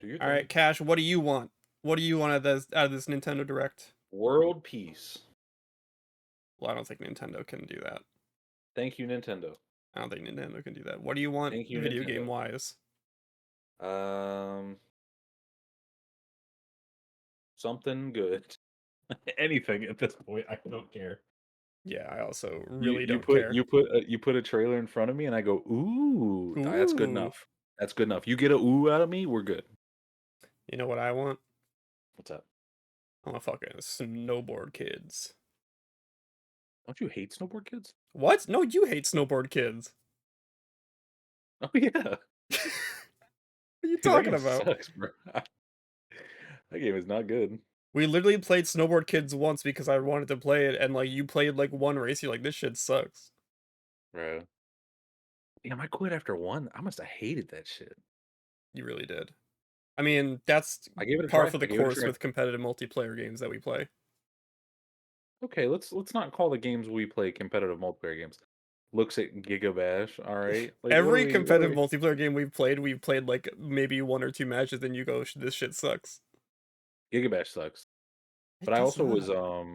Do your All thing. right, Cash, what do you want? What do you want out of this Nintendo Direct? World peace. Well, I don't think Nintendo can do that. Thank you, Nintendo. I don't think Nintendo can do that. What do you want Thank you, video game Nintendo. wise? Something good. Anything at this point, I don't care. Yeah, I also You really you don't put care. you put a, you put a trailer in front of me, and I go, ooh, that's good Ooh, enough. That's good enough. You get a ooh out of me, we're good. you know what I want? What's up? I want fucking snowboard kids. Don't you hate snowboard kids? What? No, you hate snowboard kids. Oh yeah, What are you dude, that talking game about? sucks, bro. That game is not good, We literally played snowboard kids once because I wanted to play it, and like you played like one race, you're like, this shit sucks. bro. Damn, I quit after one. I must have hated that shit. You really did. I mean, that's I gave it a par try. for the I gave it a course try. with competitive multiplayer games that we play. Okay, let's not call the games we play competitive multiplayer games. Looks at Giga Bash. All right, like what are Every we? What are competitive we? multiplayer game we've played like maybe one or two matches, then you go, this shit sucks. Giga Bash sucks. It But I does also was not.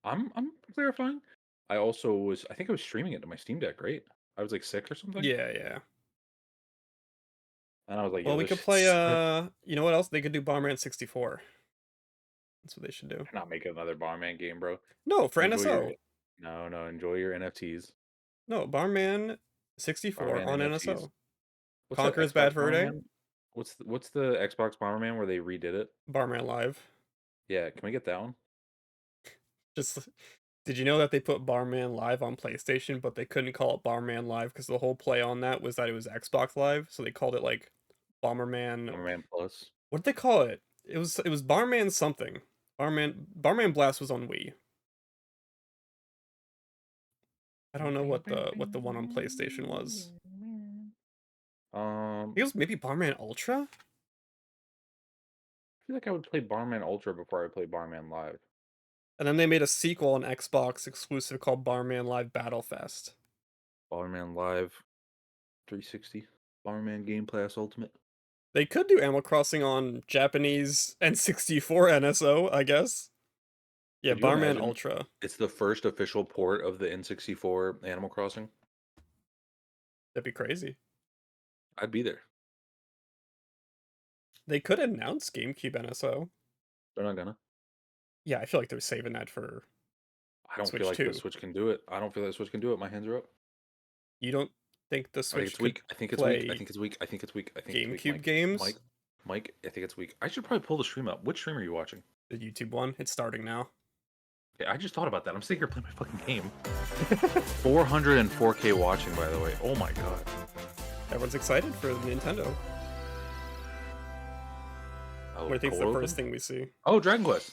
I'm clarifying. I also was I think I was streaming it to my Steam Deck, right? I was like sick or something, Yeah, yeah. and I was like, Well, "Yo, we this could shit play, sucks." you know what else? They could do Bomberman 64. That's what they should do. They're not making another Bomberman game, bro. No, for Enjoy your NSO. no. Enjoy your NFTs. No, Bomberman 64 Bomberman on NFTs. NSO. What's that Conquer is bad Xbox for a day. Bomberman? What's the Xbox Bomberman where they redid it? Bomberman Live. Yeah, can we get that one? Just did you know that they put Barman Live on PlayStation, but they couldn't call it Barman Live because the whole play on that was that it was Xbox Live, so they called it like Bomberman. Bomberman Plus. What did they call it? It was Barman something. Barman Blast was on Wii. I don't know what the one on PlayStation was. I Um, think it was maybe Barman Ultra, I feel like I would play Barman Ultra before I play Barman Live. and then they made a sequel on Xbox exclusive called Barman Live Battle Fest. Barman Live 360. Barman Game Pass Ultimate. They could do Animal Crossing on Japanese N64 NSO, I guess. Yeah, Could you Barman imagine? Ultra. It's the first official port of the N64 Animal Crossing. That'd be crazy. I'd be there. They could announce GameCube NSO. They're not gonna. Yeah, I feel like they're saving that for I don't feel Switch like the 2. Switch can do it. I don't feel like the Switch can do it. My hands are up. You don't think the I think Switch it's could weak. I think it's weak. I play think it's weak. I think it's weak. I think it's weak. GameCube Mike. games? Mike. Mike. I think it's weak. I should probably pull the stream up. Which stream are you watching? The YouTube one? It's starting now. Okay, I just thought about that. I'm sitting here playing my fucking game. 404K watching, by the way. Oh my god. Everyone's excited for Nintendo. Oh, What do you think's the cold first open? thing we see? Oh, Dragon Quest.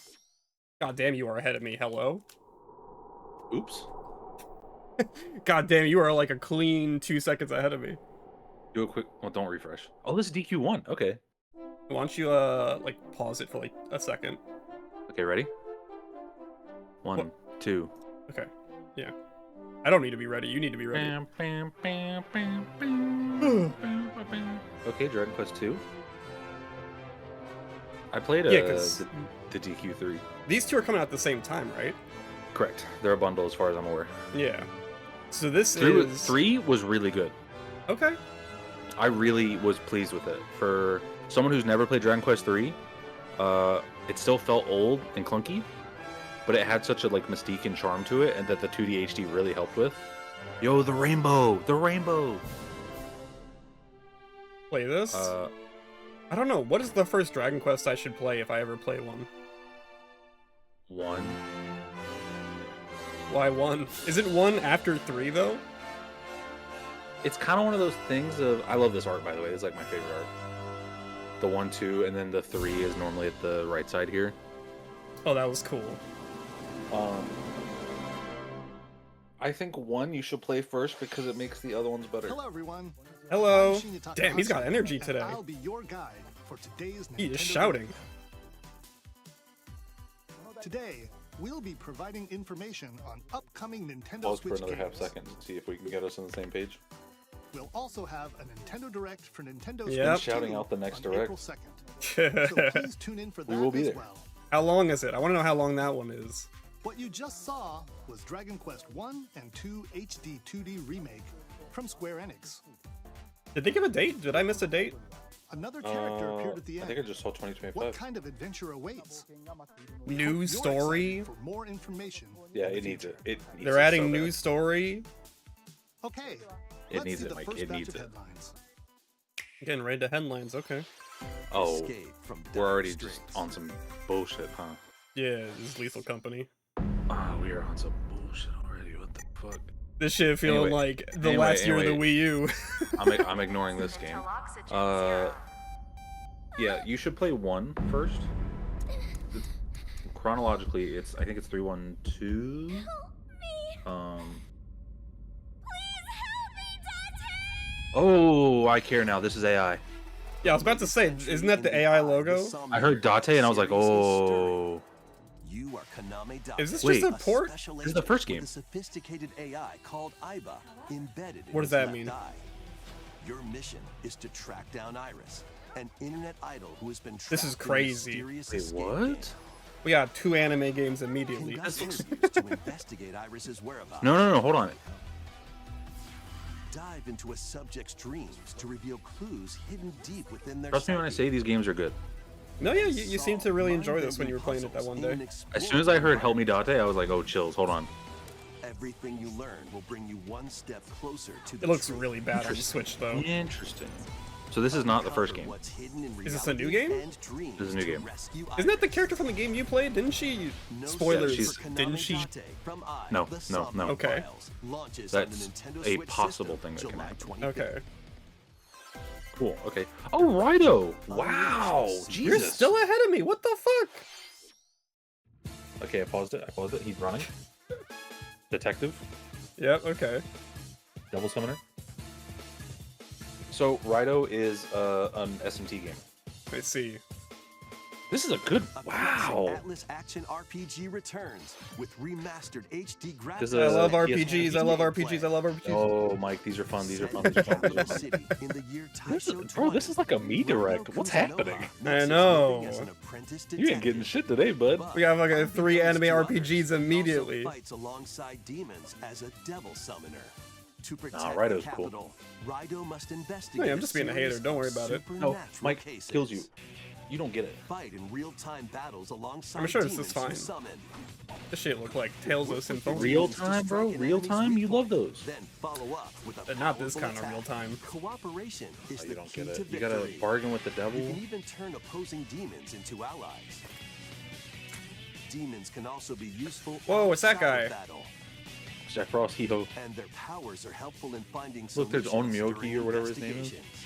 God damn, you are ahead of me. Hello? Oops. God damn, you are like a clean 2 seconds ahead of me. Do a quick. Well, don't refresh. Oh, this is DQ1. Okay. Why don't you, like, pause it for like a second? Okay, ready? What? 1, 2. Okay. Yeah. I don't need to be ready. You need to be ready. Bam, bam, bam, bam, bam, bam, bam, bam. Okay, Dragon Quest 2. I played Yeah, because the DQ3. these two are coming out at the same time, right? Correct. They're a bundle as far as I'm aware. Yeah. So this Three, is... 3 was really good. Okay. I really was pleased with it. For someone who's never played Dragon Quest 3, it still felt old and clunky, but it had such a like mystique and charm to it, and that the 2D HD really helped with. Yo, the rainbow! The rainbow! Play this? I don't know. What is the first Dragon Quest I should play if I ever play one? 1. Why 1? Isn't 1 after 3, though? It's kind of one of those things of... I love this art, by the way. This is like my favorite art. The 1, 2, and then the 3 is normally at the right side here. Oh, that was cool. I think 1 you should play first because it makes the other ones better. Hello, everyone. Hello. I'm Shinya Damn, he's got Takahashi, energy and today. I'll be your guide for today's He is Nintendo shouting. Direct. Today, we'll be providing information on upcoming Nintendo Pause for Switch another games. half second to see if we can get us on the same page. We'll also have a Nintendo Direct for Nintendo Yep. Switch Shouting 2 out the next on Direct. April 2nd. So please tune in for that will be as there. well. How long is it? I want to know how long that one is. What you just saw was Dragon Quest 1 and 2 HD 2D remake from Square Enix. Did they give a date? Did I miss a date? Another character appeared at the I end. think I just saw 2025. What kind of adventure awaits? New You're story? excited for more information. Yeah, in the it needs future. it. They're adding new story? Okay. It let's needs see it, the Mike. first It batch needs of it. headlines. Getting right to headlines, okay. Oh, Escape from we're already dire just straits. on some bullshit, huh? Yeah, this is Lethal Company. Oh, we are on some bullshit already. What the fuck? This shit feeling Anyway, like the last year of the Wii U. I'm ignoring this game. Yeah, you should play 1 first. Chronologically, I think it's 312. Oh, I care now. This is AI. Yeah, I was about to say, isn't that the AI logo? I heard Date and I was like, oh. You are Konami Date, Is this Wait. just a port? special This is the first agent game. with a sophisticated AI called Iba embedded in What does his that left mean? eye. Your mission is to track down Iris, an internet idol who has been trapped This is in a crazy. mysterious Wait, escape what? game. We got 2 anime games immediately. Conduct interviews to investigate Iris's whereabouts. No, hold on. Dive into a subject's dreams to reveal clues hidden deep within their Trust me when I psyche. say these games are good. No, yeah, you seem to really enjoy this when you were playing it that one day. As soon as I heard Help Me Date, I was like, oh, chills, hold on. Everything you learn will bring you one step closer to the It looks truth. really bad on the Switch, though. Interesting. So this is not the first game. What's hidden in Is this a new reality game? and dreams This is a new to game. rescue Isn't that the Iris. character from the game you played? Didn't she? No Spoilers. she's- search for Didn't Konami she? Date from I, No, the no, Sum no. Okay. Files launches on the That's Nintendo a Switch possible system, thing that can July happen. 25th. Okay. Cool, okay. Oh, Rido! Wow! You're Jesus! still ahead of me. What the fuck? Okay, I paused it. He's running. Detective. Yep. Okay. Devil Summoner. So, Rido is an SMT game. I see. This is a good... A classic Wow! Atlas action RPG returns with remastered HD graphics. This is I love PS1. RPGs. I love RPGs. I love RPGs. Oh, Mike, these are fun. These are fun. Set These are fun. in These are Kabuto fun. City in the year This is, Taisho bro, this is like a 20. me direct. Ryo What's Kusanova happening? makes I his know. living as an apprentice You ain't getting detective. shit today, bud. But We have like a 3 unbeknownst anime to RPGs others, he also immediately. fights alongside demons as a devil summoner. To protect Rido's the cool. capital, Rido must investigate. Hey, I'm just being a hater, series don't worry of about it. No, supernatural Mike cases. kills you. You don't get it. Fight in real-time battles alongside I'm sure this is demons fine. you summon. This shit look like Tales of Symphonia. Real time, bro. Real time. You love those. Then follow up with a But not this powerful kind of attack. real time. Cooperation is Oh, the you don't key get to it. You gotta victory. bargain with the You devil. can even turn opposing demons into allies. Demons can also be useful. Whoa, it's that outside of guy. battle, Jack Frost, Hito. and their powers are helpful in finding Look, there's solutions Onmyoki during or whatever his name is. investigations.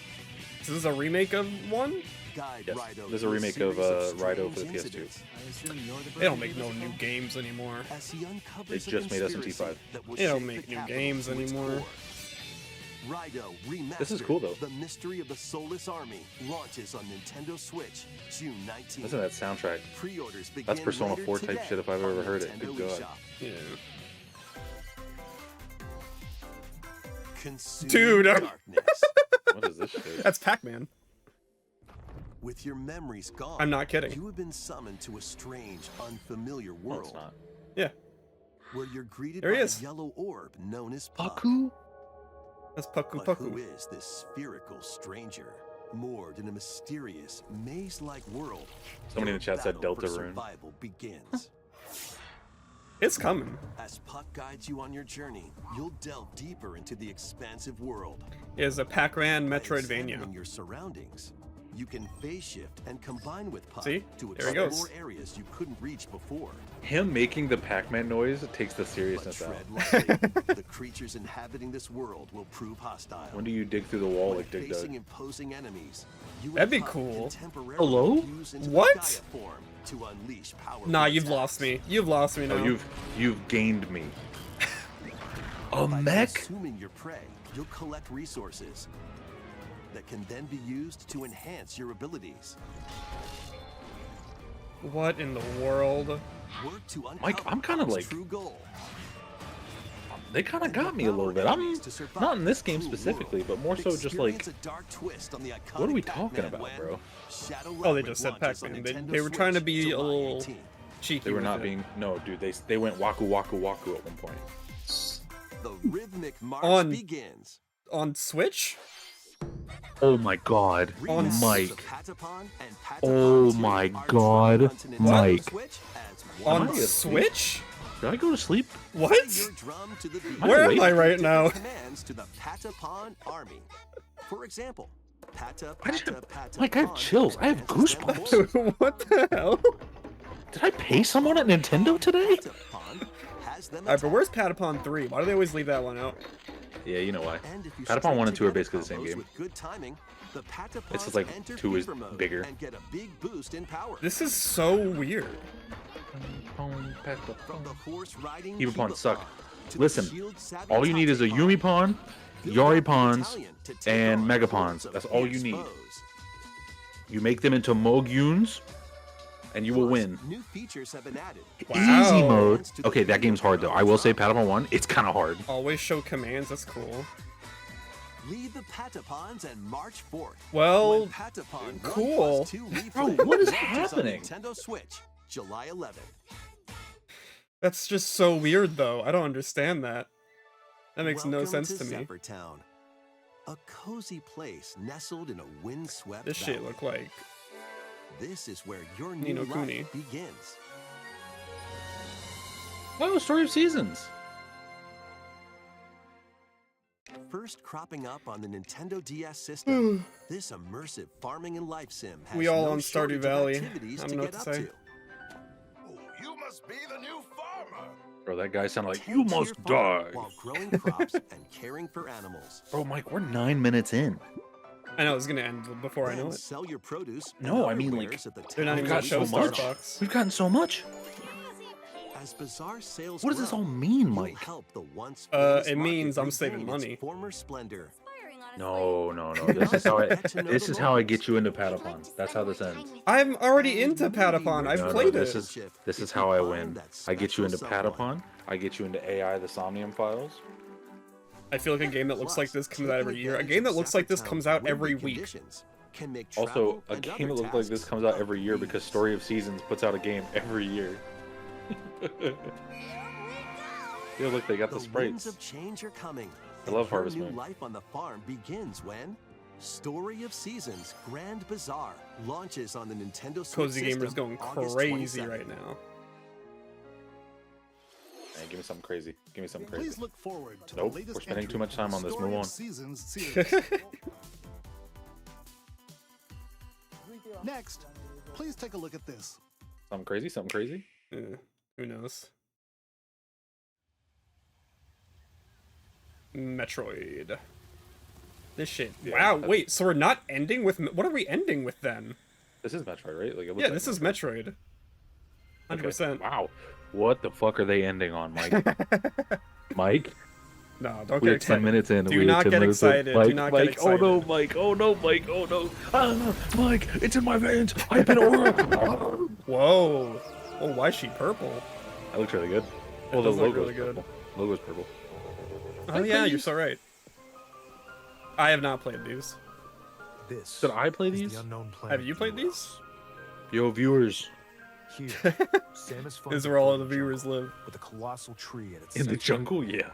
Is this a remake of one? Guide Yes, Rido there's a through remake series of Rido for the strange PS2. incidents They don't make no new games anymore. as he uncovers They a just made conspiracy SMT5. that will They don't shake make the new capital games to its anymore. core. Rido Remastered. This is cool, though. The Mystery of the Soulless Army launches on Nintendo Switch June 19th. Listen to that soundtrack. Pre-orders begin That's Persona later 4 type today shit if I've on ever heard it. Nintendo Good God. eShop. Yeah. Consume Dude, darkness. What is this shit? That's Pac-Man. With your memories gone, I'm not kidding. you have been summoned to a strange, unfamiliar No, world it's not. Yeah. where you're greeted There by he a is. yellow orb known as Puck. Paku? That's Pucku But who Pucku. is this spherical stranger? Moored in a mysterious, maze-like world. Somebody in your the chat said battle for Delta Rune. survival begins. It's coming. As Puck guides you on your journey, you'll delve deeper into the expansive world. It's a Pac-Man By Metroidvania. examining your surroundings, you can phase shift and combine with Puck See? to There he explore goes. areas you couldn't reach before. Him making the Pac-Man noise takes the But seriousness out. tread lightly. The creatures inhabiting this world will prove hostile. When do you dig through the wall When like Dig facing Dug? imposing enemies, you That'd and be Puck cool. can temporarily Hello? fuse into What? the Gaia form to unleash powerful Nah, you've attacks. lost me. You've lost me now. Oh, you've gained me. A By mech? consuming your prey, you'll collect resources that can then be used to enhance your abilities. What in the world? Work to Mike, uncover I'm kinda Puck's like- true goal. They kind of got me a little bit. I'm not in this game specifically, but more so just like, what are we talking about, bro? Oh, they just said Pac-Man. They were trying to be a little cheeky. They were not being. No, dude. They went waku waku waku at one point. The rhythmic march begins. On Switch? Oh my god, On Mike. Oh my god, Mike. On Switch? Did I go to sleep? What? I Where am awake? I right now? Commands to the Patapon army. For example, Mike, I have chills. I have goosebumps. What the hell? Did I pay someone at Nintendo today? Alright, but where's Patapon 3? Why do they always leave that one out? Yeah, you know why. Patapon 1 and 2 are basically the same game. It's just like 2 is bigger. This is so weird. Evapons suck. Listen, all you need is a Yumipon, Yaripons, and Megapons. That's all you need. You make them into Mogyuns, and you will win. New features have been added. Easy mode. Okay, that game's hard though. I will say Patapon 1, it's kind of hard. Always show commands, that's cool. Lead the Patapons and march forth. Well, cool. Bro, what is happening? Nintendo Switch, July 11th. That's just so weird though. I don't understand that. That makes no Welcome sense to me. Zephyr-town, a cozy place nestled in a windswept This shit valley. look like This is where your Ni new no Kuni. life begins. Oh, Story of Seasons. First cropping up on the Nintendo DS system, this immersive farming and life sim has We all no on Stardew shortage of Valley. activities I don't to know get what up to say. to. You must be the new farmer. Bro, that guy sounded like, Tend you to your must farm die. while growing crops and caring for animals. Bro, Mike, we're 9 minutes in. I know it's gonna end before I know Then it. sell your produce and No, I other mean, like, wares at the They're not town even gonna got show so Star much. Fox. We've gotten so much. As bizarre sales What does this grow, all mean, you'll Mike? help the once It famous means market I'm saving regain its money. Former splendor. No. This is how I get you into Patapon. That's how this ends. I'm already into Patapon. I've No, played this it. is how I win. I get you into Patapon. I get you into AI the Somnium Files. I feel like a game that looks like this comes out every year. A game that looks like this comes out every week. Also, a game that looks like this comes out every year because Story of Seasons puts out a game every year. Yeah, look, they got the winds sprites. of change are coming. I love and your Harvest new Moon. life on the farm begins when Story of Seasons Grand Bazaar launches on the Nintendo Switch Cozy system Gamer's going August crazy 27th. right now. Man, give me something crazy. Give me something Please crazy. look forward to Nope, the latest we're spending entry too much time in on this. Story Move of on. Seasons series. Next, please take a look at this. Something crazy? Something crazy? Who knows? Metroid. This shit. Yeah, Wow, that's- wait, so we're not ending with... What are we ending with then? This is Metroid, right? Like, it looks Yeah, like this is Metroid. 100%. Okay. Wow. What the fuck are they ending on, Mike? Mike? No, don't We're get excited. 10 minutes in. Do we're not 10 get minutes in. excited. Mike, Do not Mike, get excited. Oh no, Mike. Oh no, Mike. Oh no. Ah, Mike, it's in my veins. I've been over. Whoa. Oh, why is she purple? That looks really good. Well, the does look logo's really good. purple. Logo's purple. Oh yeah, you're so right. I have not played these. This Did I play is these? the unknown planet Have you played these? Yo, viewers. Here, Samus This is where all of the viewers live. with a colossal tree at its In the center. jungle? Yeah.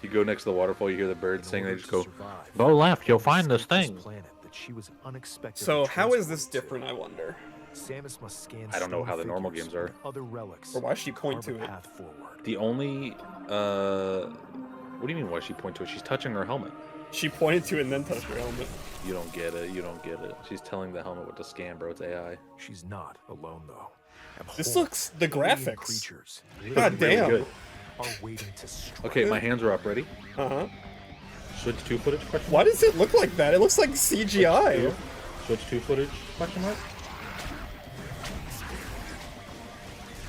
You go next to the waterfall, you hear the birds In sing, they order just to go, survive, go left, you'll Samus find this escaped thing. planet that she was unexpectedly So how is this transported different, I wonder? to. Samus must scan I don't know stone how the normal figures games are. and other relics Or why should she point carve to a it? path forward. The only, what do you mean why she point to it? She's touching her helmet. She pointed to it and then touched her helmet. You don't get it, you don't get it. She's telling the helmet what to scan, bro, it's AI. She's not alone though. This Abhorrent looks... The alien graphics. creatures God Really damn. good. are waiting to strike. Okay, my hands are up, ready? Uh-huh. Switch 2 footage, question Why mark? does it look like that? It looks like CGI. Switch 2 footage, question mark?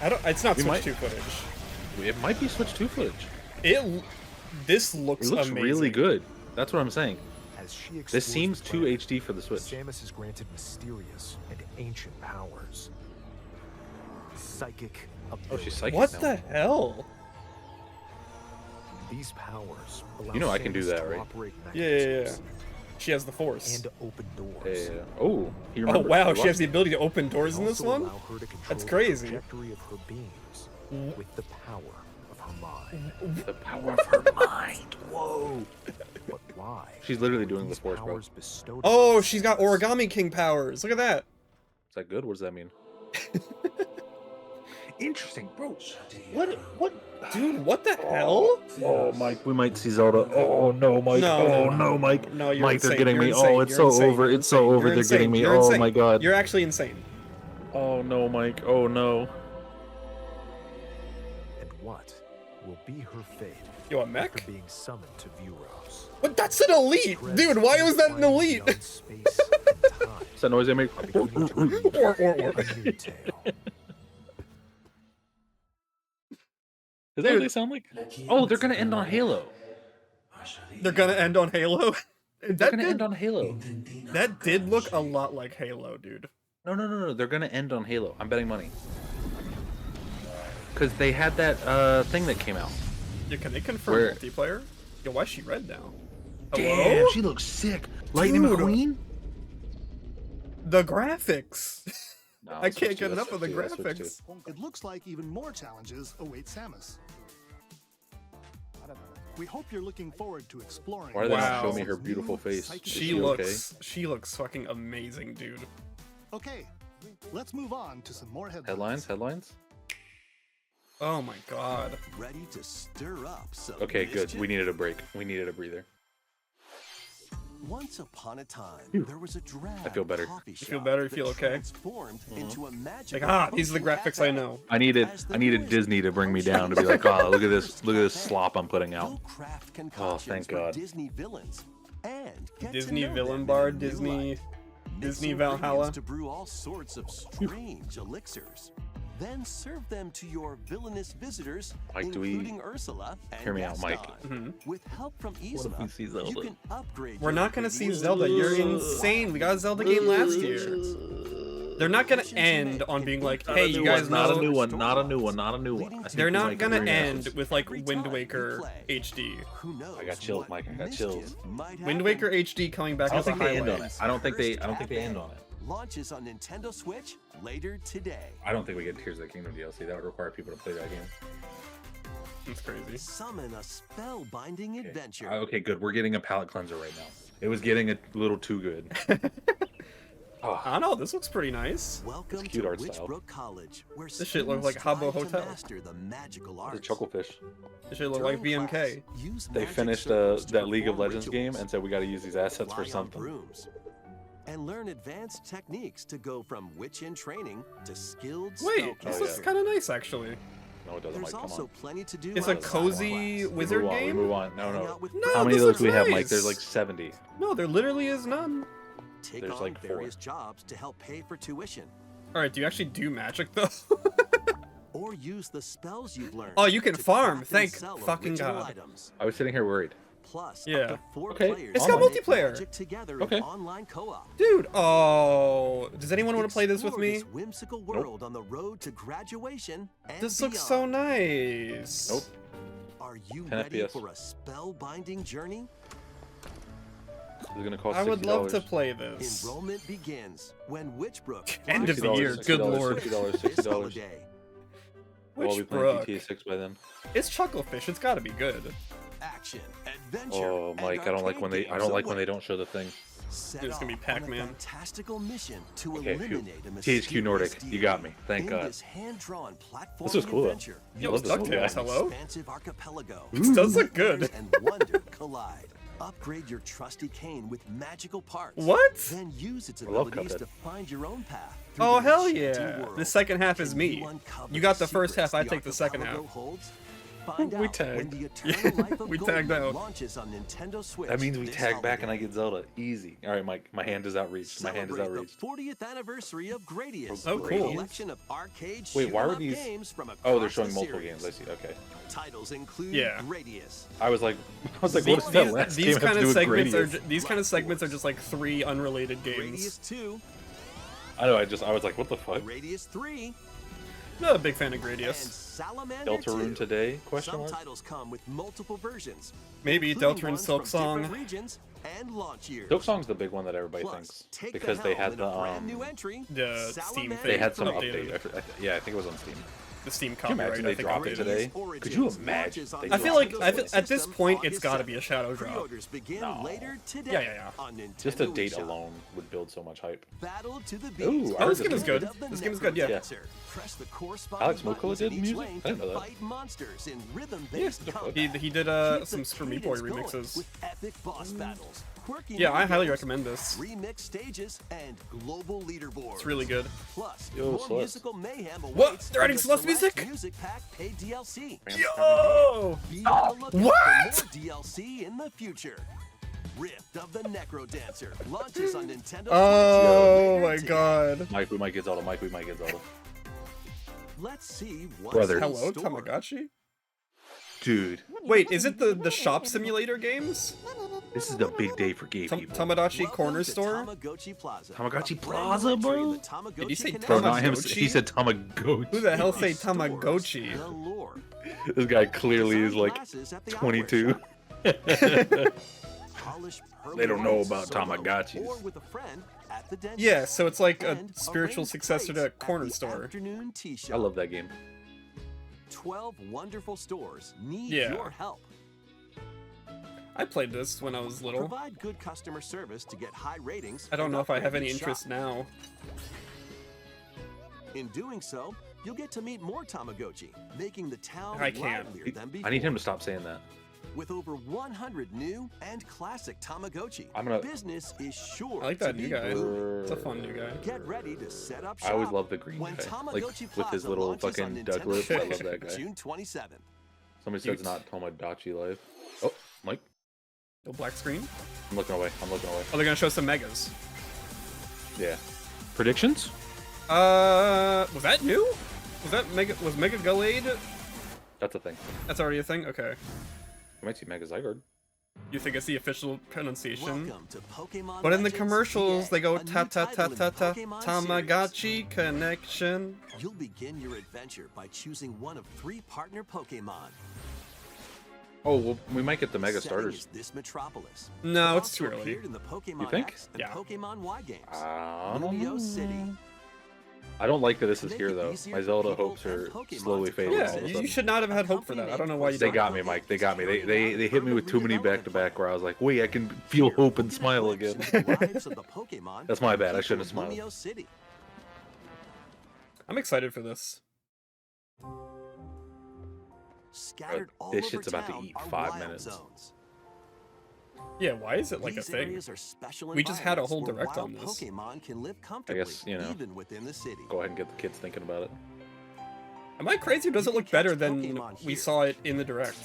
It's not We Switch might- 2 footage. It might be Switch 2 footage. This looks It looks amazing. really good. That's what I'm saying. As she This explores seems the too planet, HD for the Switch. Samus is granted mysterious and ancient powers. Psychic ability. Oh, she's psychic What now. the hell? These powers allow You know I can do Samus that, to right? operate Yeah. mechanisms She has the force. and open doors. Yeah. Oh, he Oh remembers. wow, I she has love the ability to open doors in They this also one? allow her to control That's the crazy. trajectory of her beams with the power of her mind. the power of her mind. Whoa. But why? She's literally doing These the force, bro. powers bestowed Oh, upon she's got Samus Origami King powers. Look at that. Is that good? What does that mean? Interesting, bro. What? Dude, what the hell? Oh, Mike, we might see Zelda. Oh no, Mike. No, Mike. No, you're Mike, insane. they're getting You're me. insane. Oh, it's You're so insane. over. You're It's so insane. over. You're They're getting me. insane. You're Oh insane. my god. You're actually insane. Oh no, Mike. Oh no. And what will be her fate Yo, a after mech? being summoned to Vuros? What? That's an elite! Dude, why was that an elite? Beyond space and time, Is that noise I make? beginning to reveal a new tale. Is that what they sound like? Oh, they're gonna end on Halo. They're gonna end on Halo? They're That gonna end did, on Halo. that did look a lot like Halo, dude. No. They're gonna end on Halo. I'm betting money. Cause they had that thing that came out. Yeah, can they confirm Where- multiplayer? Yo, why is she red now? Damn, Hello? she looks sick. Lightning Dude. McQueen. The graphics. No, I can't get enough of the Let's switch to it. graphics. It looks like even more challenges await Samus. We hope you're looking forward to exploring. Why do they not show me her Samus's beautiful new, face? psychic Is She she looks she looks fucking amazing, dude. Okay, let's move on to some more headlines. Headlines. Oh my god. Ready to stir up some Okay, good. mischief? We needed a break. We needed a breather. Once upon a time, there was a drag I feel better. coffee You feel shop better? You that feel okay? transformed into a magical Like, these are the coastal graphics I cafe. know. I needed As the Disney newest to bring me down to be like, oh, look at this slop I'm putting out. You'll craft concoctions thank for God. Disney villains and get Disney to know Villain them Bar, in a new Disney light. Mix Disney ingredients Valhalla. to brew all sorts of strange elixirs. Then serve them to your villainous visitors, Mike, do we- including Ursula and Hear me out, Mike. Gaston. With help from if we Yzma, see Zelda? you can upgrade We're your not gonna see ingredients Zelda. to You're new insane. We got a Zelda game last year. They're not gonna end on being like, hey, you guys not a know. new one, not a new one, not a new one. I think They're we not might gonna agree on end this. with like Every Wind time you Waker play. HD. Who knows I got chills, what Mike. I got mischief chills. might Wind happen. Waker HD coming back I don't as a think they end on highlight. it. I don't think they end on it. Launches on Nintendo Switch later today. I don't think we get Tears of the Kingdom DLC. That would require people to play that game. That's crazy. Summon a spellbinding adventure. Okay, good. We're getting a palate cleanser right now. It was getting a little too good. I don't know. This looks pretty nice. Welcome cute to art style. Witchbrook College, where This shit looks like students Habbo strive to Hotel. master the magical The arts. Chucklefish. This should look like During BMK. class, use They magic finished circles to that League of perform Legends rituals, game and said we got to use these assets for fly on something. brooms, and learn advanced techniques to go from witch in training to skilled Wait, this spellcaster. looks kind of nice actually. No, it doesn't. There's Mike, come also on. plenty to do. It's a outside of cozy class. wizard we game? move on. Hang No. out with No, How many this of those looks do we have, Mike? There's nice. like 70. No, there literally is none. Take There's on like 4. various jobs to help pay for tuition, All right, do you actually do magic though? or use the spells you've learned. Oh, you can to farm. craft and Thank sell fucking original God. Items. I was sitting here worried. Plus, Yeah. up to 4 Okay, players It's got can make multiplayer. magic together Okay. in online co-op. Dude, oh, does anyone want to play this with Explore me? This whimsical world on the road to graduation and This looks so beyond. nice. Nope. Are you 10 ready FPS. for a spellbinding journey? It's gonna cost I would love to $60. play this. Enrollment begins when Witchbrook End of the year, $60, good lord. $60, this $60. holiday. We'll all be playing Witchbrook. GTA 6 by then. It's Chucklefish. It's got to be good. Action, adventure, Oh, and Mike, I don't like arcade when they. I games don't like when they await. don't show the thing. Set It's gonna be off on a Pac-Man. fantastical mission to Okay, phew. eliminate a THQ Nordic, mysterious you got me. Thank in God. This hand-drawn platforming This was cool, though. adventure, Yo, love this DuckTales, guy. hello? expansive archipelago. This does look good. And wonder collide. Upgrade your trusty cane with magical parts. What? Then use its I love abilities Cuphead. to find your own path. through Oh, the hell enchanting yeah. world. The second half is Can me. you uncover You got the first secrets half, I the take the second archipelago half. holds? Find We out tagged. when the Eternal Life of We Golden tagged out. launches on Nintendo Switch. That means we this tag back and I holiday. get Zelda. Easy. All right, Mike. My hand is outreached. My hand is Celebrate outreached. the 40th anniversary of Gradius. Oh, with cool. A collection of arcade Wait, why were shoot-'em-up these? games from Oh, they're across showing the multiple series. games. I see. Okay. Titles include Yeah. Gradius. I was like, what does that last These game have kind to of do with segments are Gradius? these kind of segments are just like 3 unrelated games. Gradius 2, I know. I was like, what the fuck? Gradius 3, Not a big fan of And Gradius. Salamander Deltarune 2. today? Question Some mark. titles come with multiple versions. Maybe including Deltarune ones from Silksong. different regions and launch years. Silksong's the big one that everybody Plus, thinks take because the they helm had in a brand new the entry, the Steam Salamander thing. they had some updated. update. Yeah, I think it was on Steam. The Steam Can you copyright. imagine I they think dropped it updated. today? Origins Could you launches imagine? on They I feel like Nintendo at this system point it's August got to be a 7th. shadow drop. Pre-orders begin No. later today Yeah. on Nintendo Just a date eShop. alone would build so much hype. Battle to the beat. Ooh, Oh, this I game is heard good. Of the This game is good. Yeah. Necrodancer. Press the corresponding Alex Mokola buttons did in each music? lane I didn't to know that. fight monsters in rhythm-based Yeah, combat. he did Keep some the Super Meat Boy cadence going remixes. with epic boss battles, quirky Yeah, I highly minigames, recommend this. remix stages, and global leaderboards. It's really good. Plus, Yo, more Celeste. musical mayhem awaits. What? They're adding in the Celeste Select music? Music pack paid DLC. Yo! Be on the lookout What? for more DLC in the future. Rift of the Necrodancer launches on Nintendo Oh Switch my later today. god. Mike, we might get Zelda. Mike, we might get Zelda. Let's see what's Brother. in Hello, store. Tamagotchi? Dude, Wait, is it the shop simulator games? this is the big day for gay people. Tamagotchi Welcome Corner to Store? Tamagotchi Plaza. Tamagotchi A brand new Plaza, entry in bro? the Tamagotchi Did you say Connection. Bro, not him. Tamagotchi? He said Tamagotchi. Who the hell say Stores, Tamagotchi? the lore. This guy clearly is Design like glasses at the eyewear 22. shop. Polish pearly They don't know whites about solo Tamagotchis. or with a friend at the dentist. Yeah, so it's like a And spiritual arranged successor to plates at Corner the Store. Afternoon tea shop. I love that game. 12 wonderful stores need Yeah. your help. I played this when I was little. Provide good customer service to get high ratings. I don't and know if I have upgrade any your interest shop. now. In doing so, you'll get to meet more Tamagotchi, making the town I can't. livelier than before. I need him to stop saying that. With over 100 new and classic Tamagotchi, I'm gonna- business is sure I like to that new be guy. booming. It's a fun new guy. Get ready to set up shop. I always love the green when guy. Tamagotchi Like, with his Plaza little launches on fucking duck Nintendo lip. I love Switch that guy. June 27th. Somebody says Cute. not Tomodachi Live. Oh, Mike. No black screen. I'm looking away. I'm looking away. Oh, they're gonna show some megas. Yeah. Predictions? Was that new? Was Mega Gallade? That's a thing. That's already a thing? Okay. You might see Mega Zygarde. You think it's the official pronunciation? Welcome to Pokemon But in the Legends commercials, TA, they go a new ta ta ta title in ta the ta Pokemon Tamagotchi connection. series. You'll begin your adventure by choosing one of 3 partner Pokemon. Oh, well, we might get the Mega Setting starters. is this Metropolis. No, It it's too also early. appeared in the Pokemon You think? X and Yeah. Pokemon Y games. I don't Lumio know. City. I don't like that this To is make here, it though. easier My for Zelda people hopes and are Pokemon slowly to fading all Yeah, of a you sudden. should not have had hope for that. I don't know why you They don't. got me, Mike. They got me. They hit me with too many back-to-back where I was like, wait, I can feel hope and smile again. Lives of the Pokemon That's my bad. I people shouldn't have in smiled. Lumio City. I'm excited for this. Scattered all this over shit's about to town eat are 5 wild minutes. zones. Yeah, why is it like a These thing? areas are special We just had a environments whole where direct wild on this. Pokemon can live comfortably, you know. even within the city. Go ahead and get the kids thinking about it. Am I crazy or does You it look can better catch than Pokemon we here. saw it in the direct?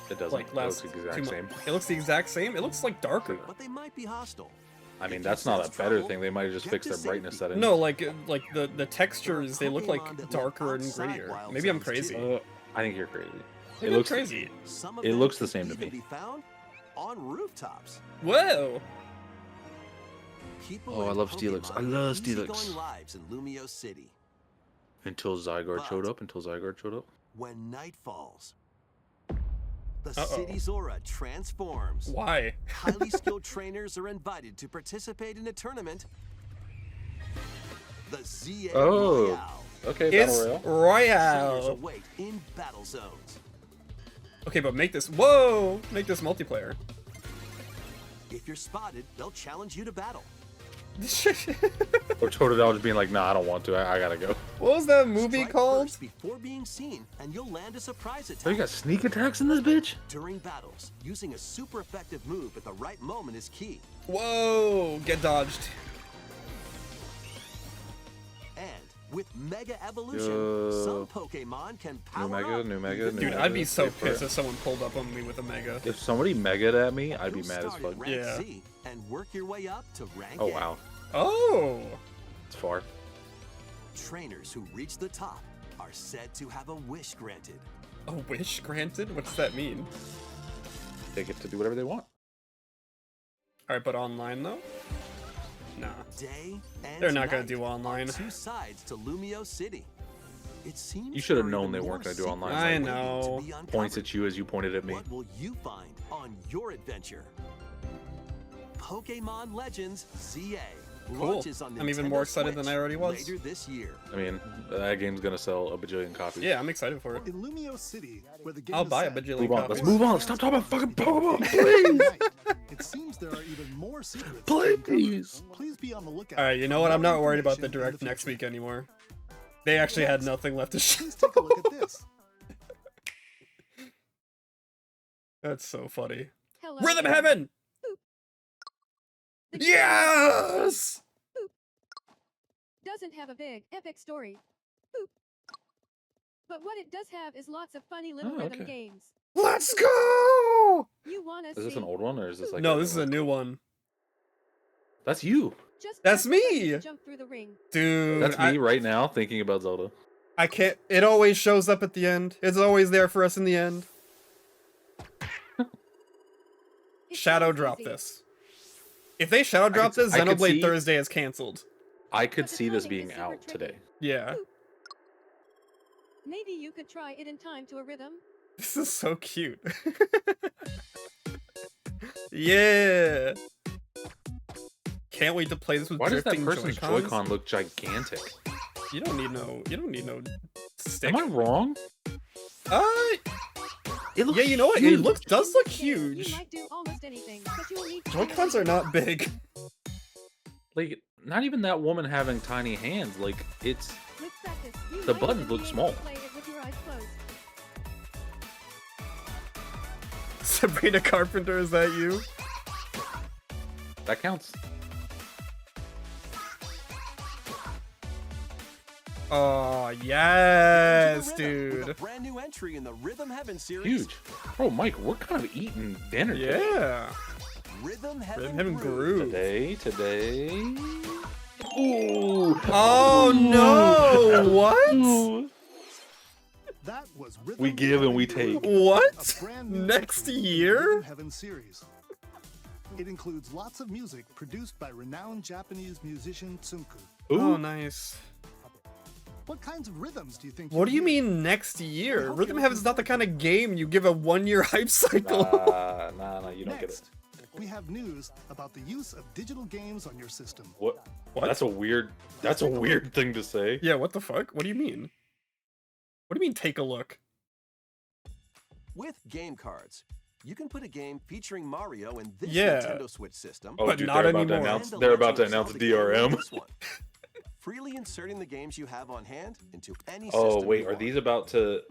It doesn't. Like last it looks the 2 exact same. months. It looks the exact same? It looks like darker. But they might be hostile. I mean, If that's you not a sense better trouble, thing. They might have just get fixed to their brightness safety. settings. No, like the textures, they look like Pokemon that live darker and outside grittier. wild Maybe I'm zones, crazy. too. I think you're crazy. Maybe It I'm looks crazy. Some of It them looks the can same to even me. be found on rooftops. Whoa! People Oh, I and love Steelix. I Pokemon love live Steelix. easygoing lives in Lumio City. Until Zygarde showed But- up. Until Zygarde showed up. When night falls, the Uh-oh. city's aura transforms. Why? Highly skilled trainers are invited to participate in a tournament. The ZA Oh. Royale. Okay, It's Battle Royale. Players Royale. await in battle zones. Okay, but make this. Whoa! Make this multiplayer. If you're spotted, they'll challenge you to battle. Or Totodile just being like, nah, I don't want to. I gotta go. What was that movie Strike called? first before being seen, and you'll land a surprise attack. Oh, you got sneak attacks in this bitch? During battles, using a super effective move at the right moment is key. Whoa! Get dodged. And with Mega Evolution, Yo. some Pokemon can power Mega, up. new Mega, even new Dude, Mega. I'd be so Wait for pissed it. if someone pulled up on me with a mega. If somebody megaed at me, I'd be You'll mad as start fuck. at rank Yeah. C and work your way up to rank Oh A. wow, Oh! it's far. Trainers who reach the top are said to have a wish granted. A wish granted? What does that mean? They get to do whatever they want. Alright, but online though? Nah. Day and They're not gonna night do online. are two sides to Lumio City. It seems You should have there are known even they more weren't gonna do online. secrets I waiting to know. be uncovered. Points at you as you pointed at me. What will you find on your adventure? Pokemon Legends ZA Cool. launches on I'm even Nintendo more excited than I Switch already was. later this year. I mean, that game's gonna sell a bajillion copies. Yeah, I'm excited for it. In Lumio City, where the game I'll is buy a set, bajillion Move on. copies. Let's move on. Stop talking about fucking Pokemon, Every please. night, it seems there are even more secrets. uncovered. Please. Please be on the lookout. All right, you know for what? I'm more not worried about the information in direct next future. week anymore. They actually had nothing left to show. Please take a look at this. That's so funny. Hello. Rhythm Heaven! The game Yes! doesn't have a big, epic story. Boop. But what it does have is lots of funny little Oh, rhythm okay. games. Let's go! You wanna Is this see? an old one or is this like? No, a this is new a one? new one. That's you. Just That's press the button to me! Jump through the ring. Dude, That's me right now thinking about Zelda. I can't. It always shows up at the end. It's always there for us in the end. It's Shadow so drop easy. this. If they shadow drop this, I could Xenoblade see- Thursday is canceled. I could But the see this timing is being super out tricky. today. Yeah. Maybe you could try it in time to a rhythm. This is so cute. Yeah. Can't wait to play this with Why does that drifting person's Joy-Cons. Joy-Con look gigantic? You don't need no stick. Am I wrong? It looks Yeah, you know what? huge. It does look You huge. might do almost anything, but you will need to Joy-Cons are not big. Like, not even that woman having tiny hands. Like, it's With practice, you The might buttons even look be able small. to play it with your eyes closed. Sabrina Carpenter, is that you? that counts. Oh, Into yes, the rhythm with dude. a brand new entry in the Rhythm Heaven series. Huge. Bro, Mike, we're kind of eating dinner today. Yeah. Rhythm Heaven, Rhythm Heaven Groove. Groove. Today. Ooh. Oh no! What? Ooh. That was Rhythm We give and we Heaven take. Groove, What? a brand new Next entry in the year? Rhythm Heaven series. It includes lots of music produced by renowned Japanese musician Tsunku. Oh, Ooh. nice. What kinds of rhythms do you think? What do you you'll hear? mean next year? hope Rhythm you're Heaven's not the kind of game you give a 1-year hype cycle. Nah, you don't get it. Next, we have news about the use of digital games on your system. What? What? That's a weird thing to say. Yeah, what the fuck? What do you mean? What do you mean take a look? With game cards, you can put a game featuring Mario in this Yeah. Nintendo Switch system. Oh, But dude, not they're about to anymore. announce. and the They're about to Legend of announce Zelda game in DRM. this one. Freely inserting the games you have on hand into any Oh system wait, you are want. these about to?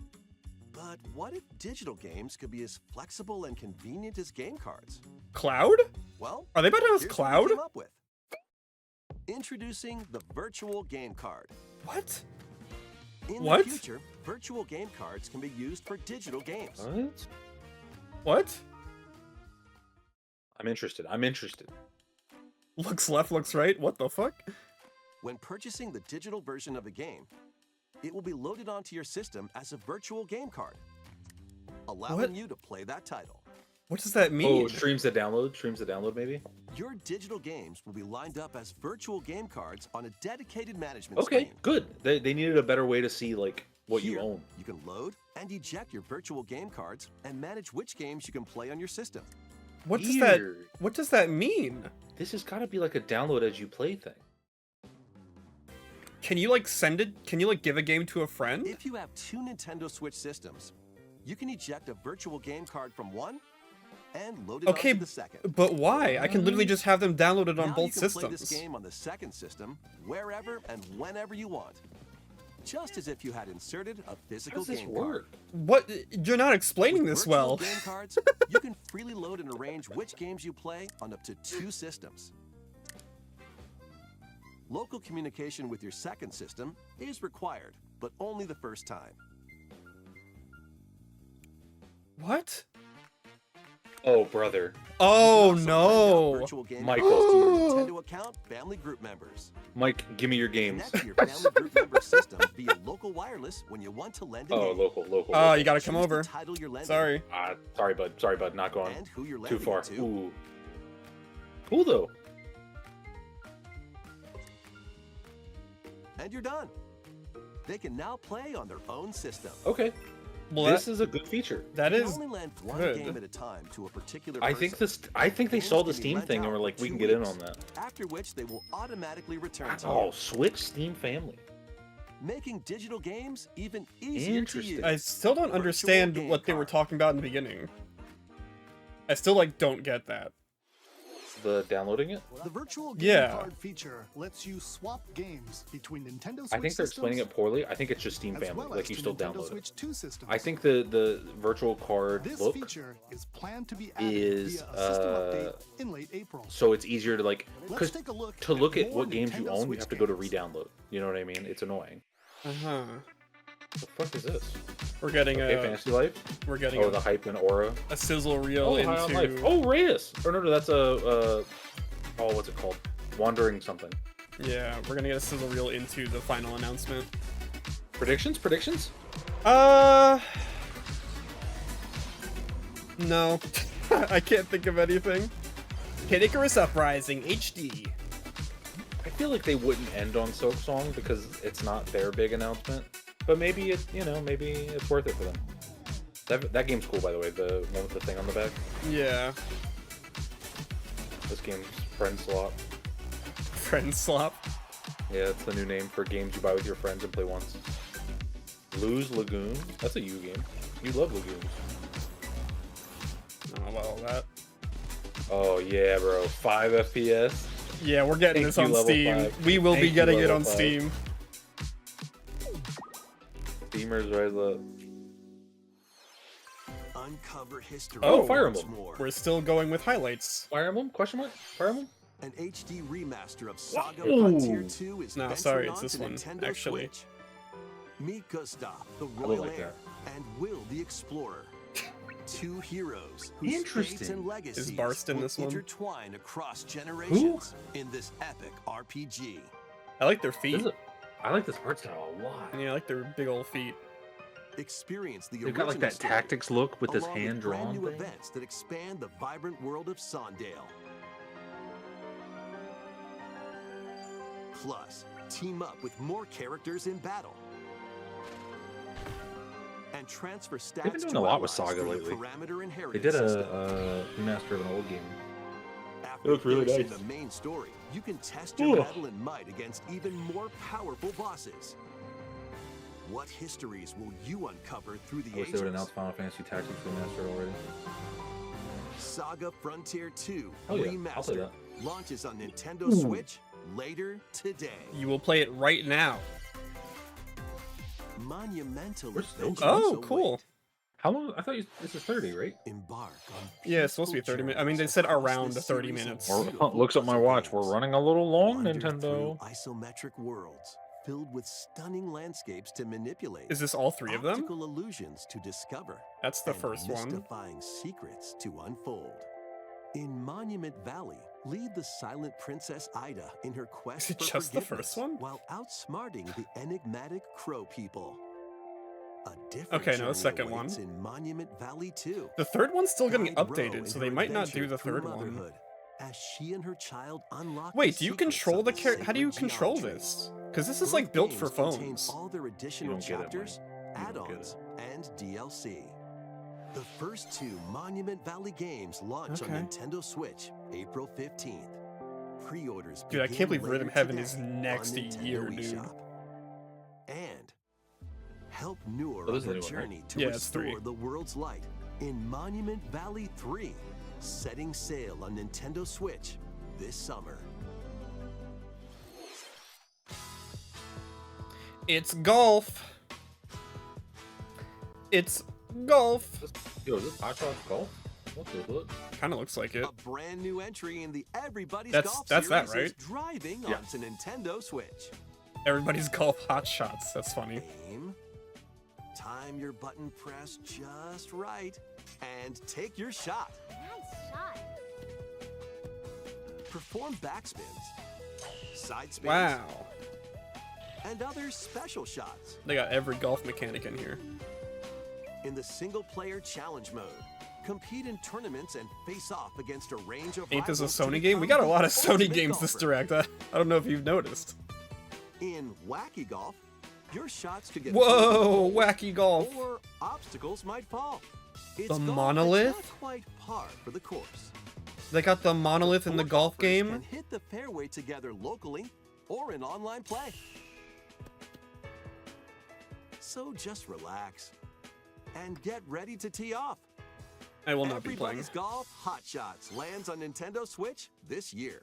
But what if digital games could be as flexible and convenient as game cards? Cloud? Well, Are they about to announce here's what we Cloud? came up with. Introducing the virtual game card. What? In What? the future, virtual game cards can be used for digital games. What? What? I'm interested. I'm interested. Looks left, looks right. What the fuck? When purchasing the digital version of a game, it will be loaded onto your system as a virtual game card, allowing What? you to play that title. What does that mean? Oh, streams the download. Streams the download, maybe. Your digital games will be lined up as virtual game cards on a dedicated management Okay, screen. good. They needed a better way to see like what you Here, own. You can load and eject your virtual game cards and manage which games you can play on your system. What does that? Weird. What does that mean? This has got to be like a download as you play thing. Can you like send it? Can you like give a game to a friend? If you have two Nintendo Switch systems, you can eject a virtual game card from one and load it Okay, onto the second. but why? I can literally just have them downloaded on Now both you can play this systems. game on the second system wherever and whenever you want. Just as if you had inserted a How physical does this game work? What? You're not explaining With this virtual well. game cards, you can freely load and arrange which games you play on up to 2 systems. Local communication with your second system is required, but only the first time. What? Oh, brother. Oh You can also rent out no! virtual game Michael. cards to your Nintendo account family group members. Mike, give me your games. Connect to your family group member system via local wireless when you want to lend a Oh, game. local. Oh, you gotta come Choose the over. title you're lending Sorry. Sorry, bud. Sorry, bud. Not going and who you're too lending far. it to. Ooh. Cool though. And you're done. they can now play on their own system. Okay, Well, this is a good feature. that You can is only lend one good. game at a time to a particular I person. think they Games saw the can be Steam lent thing and out were for like, we 2 can get in weeks, on that. after which they will automatically return to Oh, you, Switch Steam Family. making digital games even easier to use. I still don't understand game what they were card. talking about in the beginning. I still like don't get that. The downloading it. The virtual game Yeah. card feature lets you swap games between Nintendo Switch I think they're explaining systems it poorly. I think it's just Steam as Family. well Like as you to still Nintendo download it. Switch 2 systems. I think the virtual card This look feature is planned to be added is, via a system update in late April. so it's easier to like Let's because take a look to look at more what games you Nintendo own, you Switch have to go to games. re-download. You know what I mean? It's annoying. Uh-huh. What the fuck is this? We're getting Okay, a Fantasy Life. we're getting Oh, the hype and aura. a sizzle reel Oh, High on Life. into Oh, Reyes. Or no, that's a oh, what's it called? Wandering something. yeah, we're gonna get a sizzle reel into the final announcement. Predictions? No. I can't think of anything. Kid Icarus Uprising HD. I feel like they wouldn't end on Silk Song because it's not their big announcement. But maybe it, maybe it's worth it for them. That game's cool, by the way. The one with the thing on the back. Yeah. This game's Friend Slot. Friend Slop. Yeah, it's the new name for games you buy with your friends and play once. Lose Lagoon. That's a U game. You love Lagoons. I don't know about all that. Oh yeah, bro. 5 FPS. Yeah, we're getting Thank this on you, level Steam. 5. We will Thank be you, getting it level on 5. Steam. Steamers rise up. Uncover history. Oh, once Fire Emblem. more. We're still going with highlights. Fire Emblem? Question mark? Fire Emblem? An HD remaster of Saga Ooh. Frontier 2 is No, venturing sorry, it's onto this one, Nintendo actually. Switch. Meet Gustav, the look Royal like Heir, and Will the Explorer. Two heroes whose fates Interesting. and legacies Barst in will this one? intertwine across generations in this epic RPG. I like their feet. I like this art style a lot. Yeah, I like their big old feet. Experience the They've original got like that story, tactics look with this along with hand-drawn brand new thing. events that expand the vibrant world of Sondale. Plus, team up with more characters in battle. And transfer stats They've been doing to a lot with allies Saga through the lately. parameter They inheritance did system. a remaster of an old game. After looks really finishing nice. the main story, you can test your Ugh. battle and might against even more powerful bosses. What histories will you uncover through the I wish they would ages? announce Final Fantasy Tactics Remastered already. Saga Frontier 2 Oh yeah, I'll play Remastered that. launches on Nintendo Switch later today. You will play it right now. Monumental We're still adventures Oh, await. cool. How long? I thought this is 30, right? Embark on Yeah, it's supposed to be 30 minutes. I mean, they said across around this 30 series of minutes. beautiful Looks at my puzzle watch. We're games. running a little long, Wander Nintendo. through isometric worlds filled with stunning landscapes to manipulate. Is this all 3 of them? Optical illusions to discover. That's the and first one. mystifying secrets to unfold. In Monument Valley, lead the silent Princess Ida in her quest Is it for just the forgiveness first one? while outsmarting the enigmatic Crow people. A different Okay, no, the journey second awaits one. in Monument Valley 2. The third one's still getting Guide Ro updated, so in they her might not do adventure the through third one. motherhood as she and her child unlock Wait, the do you secrets control of the character? How do you sacred control geometry. this? Because this is Both like built for games contain phones. all their additional don't get it, Mike. chapters, You don't get add-ons, and DLC. The first 2 Monument Valley games launch Okay. on Nintendo Switch April 15th. Pre-orders Dude, I begin can't believe later Rhythm Heaven today is on next Nintendo year, dude. eShop. And help Noor Oh, this on is her the new one, right? journey to Yeah, it's 3. restore the world's light in Monument Valley 3, setting sail on Nintendo Switch this summer. It's golf. It's golf. Yo, is this Hot Shots Golf? What the look? Kind of looks like it. A brand new entry in the Everybody's That's- Golf that's that, series is right? driving Yeah. onto Nintendo Switch. Everybody's golf hot shots. That's funny. Aim, time your button press just right, and take your shot. Nice shot. Perform backspins, side spins, Wow. and other special shots. They got every golf mechanic in here. In the single-player challenge mode, compete in tournaments and face off against a range of Ain't this a rivals to Sony game? We become got a lot the of Sony ultimate games this golfer. direct. I don't know if you've noticed. In Wacky Golf, Your shots could get Whoa, wacky golf. or obstacles might fall. It's The golf that's monolith? not quite par for the course. They got the monolith in the Four golf golfers game. Can hit the fairway together locally or in online play. So just relax and get ready to tee off. I will not be playing. Everybody's Golf Hot Shots lands on Nintendo Switch this year.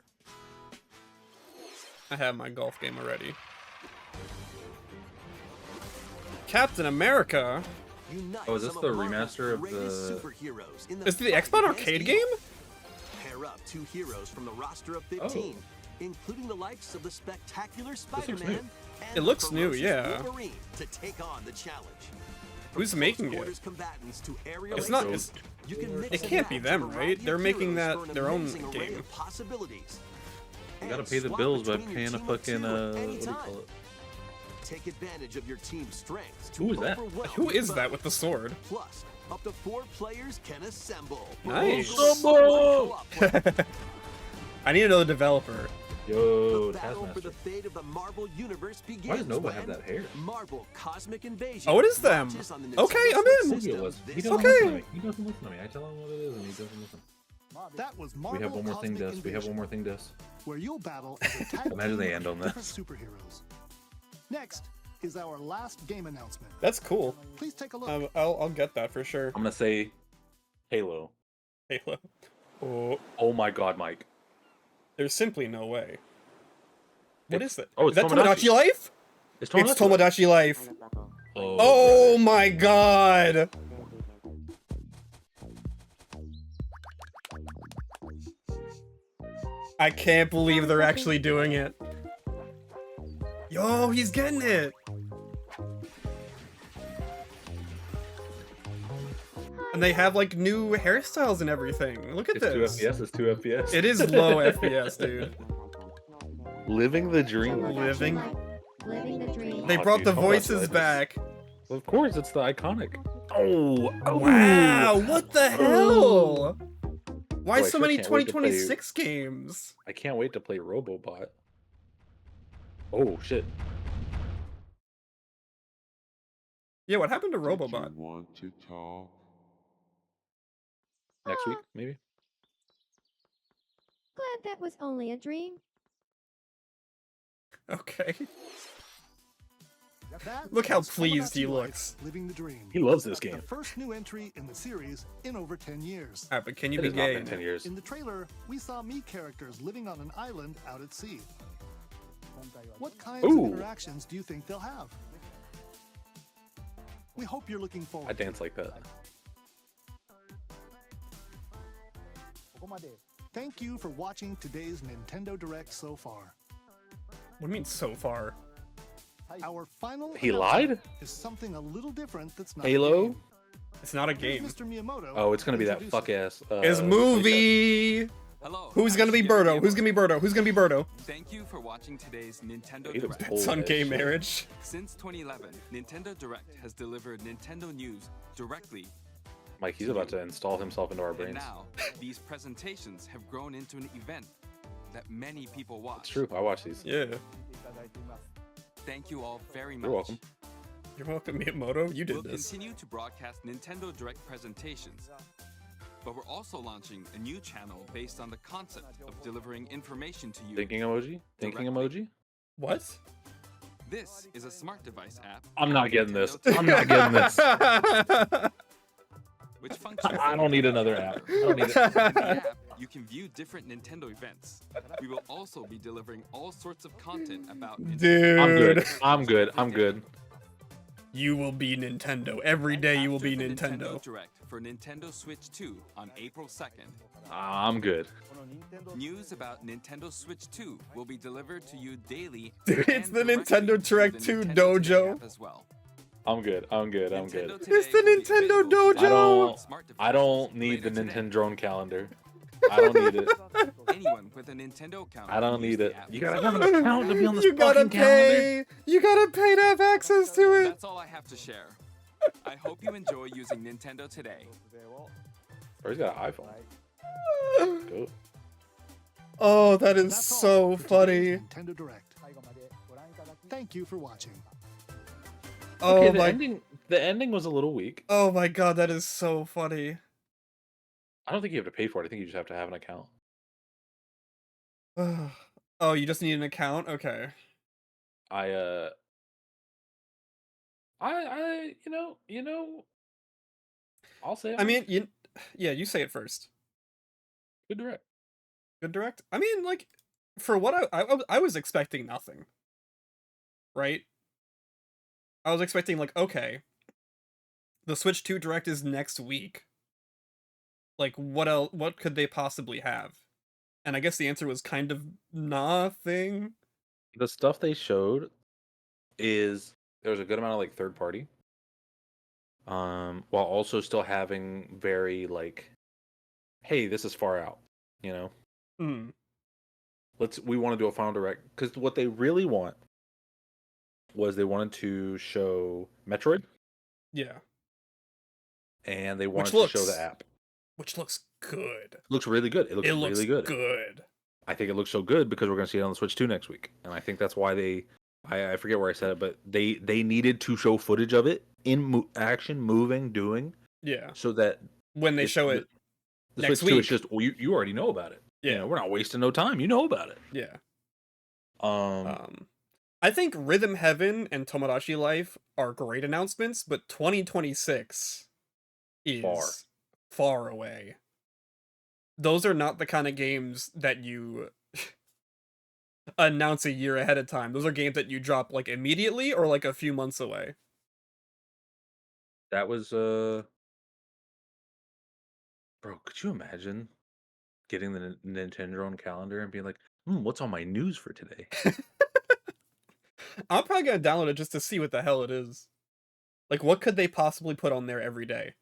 I have my golf game already. Captain America. Unite Oh, is this some the Marvel's remaster of greatest the- superheroes in Is it the fight Xbox against arcade evil. game? Pair up two heroes from the roster of 15, including the likes of the spectacular looks Spider-Man new. and It looks the new, ferocious yeah. Wolverine to take on the challenge. Who's From making close-quarters it? combatants to aerial It's not. aces, It's, you can mix it and can't be match them, a right? variety They're of making heroes that for an their own amazing array game. of possibilities. You gotta And pay the swap bills by between your paying a team of fucking two what do you anytime. call it? Take advantage of your team's strengths to Who is that? overwhelm who is your that foe. with the sword? Plus, up to 4 players can assemble. Nice. Co-op play. I need to know the developer. Yo, The battle for Taskmaster. the fate of the Marvel Universe begins. Why does Nova have when that hair? Marvel Cosmic Invasion. Oh, it is them. launches on the Okay, Nintendo I'm Switch in. Who system it was? He this doesn't Okay. listen to me. He doesn't listen to me. I tell him what it is, and he doesn't listen. That was We Marvel have one more thing, Cosmic Des. We have one Invasion, more thing, Des. where you'll battle as a tag Imagine team they end of on this. different superheroes. Next is our last game announcement. That's cool. Please take a look. I'll get that for sure. I'm gonna say Halo. Halo. Oh, Oh my god, Mike. there's simply no way. What is that? Oh, Is it's that Tomodachi Life? It's It's Tomodachi Life. Oh, Oh my god! I can't believe they're actually doing it. Yo, he's getting it! And they have like new hairstyles and everything. Look at It's 2 this. FPS. It's 2 FPS. It is low FPS, dude. Living the dream. Living. Living the dream. They Oh, brought dude, the Tomodachi voices Life. back. Of course, it's the iconic. Oh, Wow, what the hell? Why Boy, I so sure many can't wait to play- 2026 games? I can't wait to play Robobot. Oh shit. Yeah, what happened to Did you Robobot? want to talk? Next week, maybe. Glad that was only a dream. Okay. That Look how was pleased he Tomodachi Life, looks. Living the dream. He loves this The game. first new entry in the series in over 10 years. Alright, but can you It be has not gay? been 10 years. In the trailer, we saw Mii characters living on an island out at sea. What kinds Ooh. of interactions do you think they'll have? We hope you're looking I forward. dance like that. Thank you for watching today's Nintendo Direct so far. What do you mean so far? Our final He announcement lied? is something a little different that's not Halo? a game. It's not a Here's game. Mr. Miyamoto. Oh, it's gonna be that introduce fuck it. ass. It's movie! Hello. Who's gonna be Birdo? Who's gonna be Birdo? Who's gonna be Birdo? Thank you for watching today's Nintendo He looks Direct. old Son as gay shit. marriage. Since 2011, Nintendo Direct has delivered Nintendo news directly, Mike, he's about to install himself into our and brains. now these presentations have grown into an event that many people watch. It's true. I watch these. Yeah. Thank you all very much. You're welcome. You're welcome, Miyamoto. You We'll did this. continue to broadcast Nintendo Direct presentations, but we're also launching a new channel based on the concept of delivering information to you. Thinking emoji? Thinking emoji? What? This is a smart device app. I'm not on getting this. Nintendo I'm not getting this. which functions I don't need another app. I don't need it. In the app, you can view different Nintendo events. We will also be delivering all sorts of content about Nintendo. Dude. I'm good. I'm good. I'm good. You will be Nintendo. Every day you will After be the Nintendo. Direct for Nintendo Switch 2 on April 2nd. I'm good. News about Nintendo Switch 2 will be delivered to you daily. Dude, it's and the directly Nintendo through Direct the 2 Nintendo Today dojo. app as well. I'm good. I'm good. I'm Nintendo good. Today It's the will be Nintendo available to I don't. on smart I don't devices need the later today. Nintendo drone calendar. I don't need it. Anyone with a Nintendo account. I don't can use need the it. app You as gotta well. have an account to be on this You gotta fucking calendar. pay. You gotta pay to have access to it. That's all I have to share. I hope you enjoy using Nintendo Today. Or he's got an iPhone. Go. Oh, that is That's all so for funny. today's Nintendo Direct. Thank you for watching. Okay, Oh my the ending was a little weak. oh my god, that is so funny. I don't think you have to pay for it. I think you just have to have an account. Oh, you just need an account? Okay. I I I'll say it, I mean, Mike. yeah, you say it first. Good direct. Good direct? I mean, like, for what I was expecting nothing, right? I was expecting, like, okay, the Switch 2 Direct is next week. Like, what could they possibly have? And I guess the answer was kind of nothing. The stuff they showed is there's a good amount of like third party, while also still having very like, hey, this is far out, you know. Hmm. We want to do a final direct because what they really want was they wanted to show Metroid Yeah. and they Which wanted to show the looks app. good. It looks really good. It looks It looks really good. good. I think it looks so good because we're going to see it on the Switch 2 next week, and I think that's why I forget where I said it, but they needed to show footage of it in action, moving, doing, Yeah. so that When they it's show it the next Switch 2 is week. just well, you already know about it. You Yeah. know, we're not wasting no time. You know about it. Yeah. Um, I think Rhythm Heaven and Tomodachi Life are great announcements, but 2026 far. is far away. Those are not the kind of games that you announce a year ahead of time. Those are games that you drop like immediately or like a few months away. That was bro. Could you imagine getting the Nintendo on calendar and being like, what's on my news for today? I'm probably gonna download it just to see what the hell it is. Like, what could they possibly put on there every day?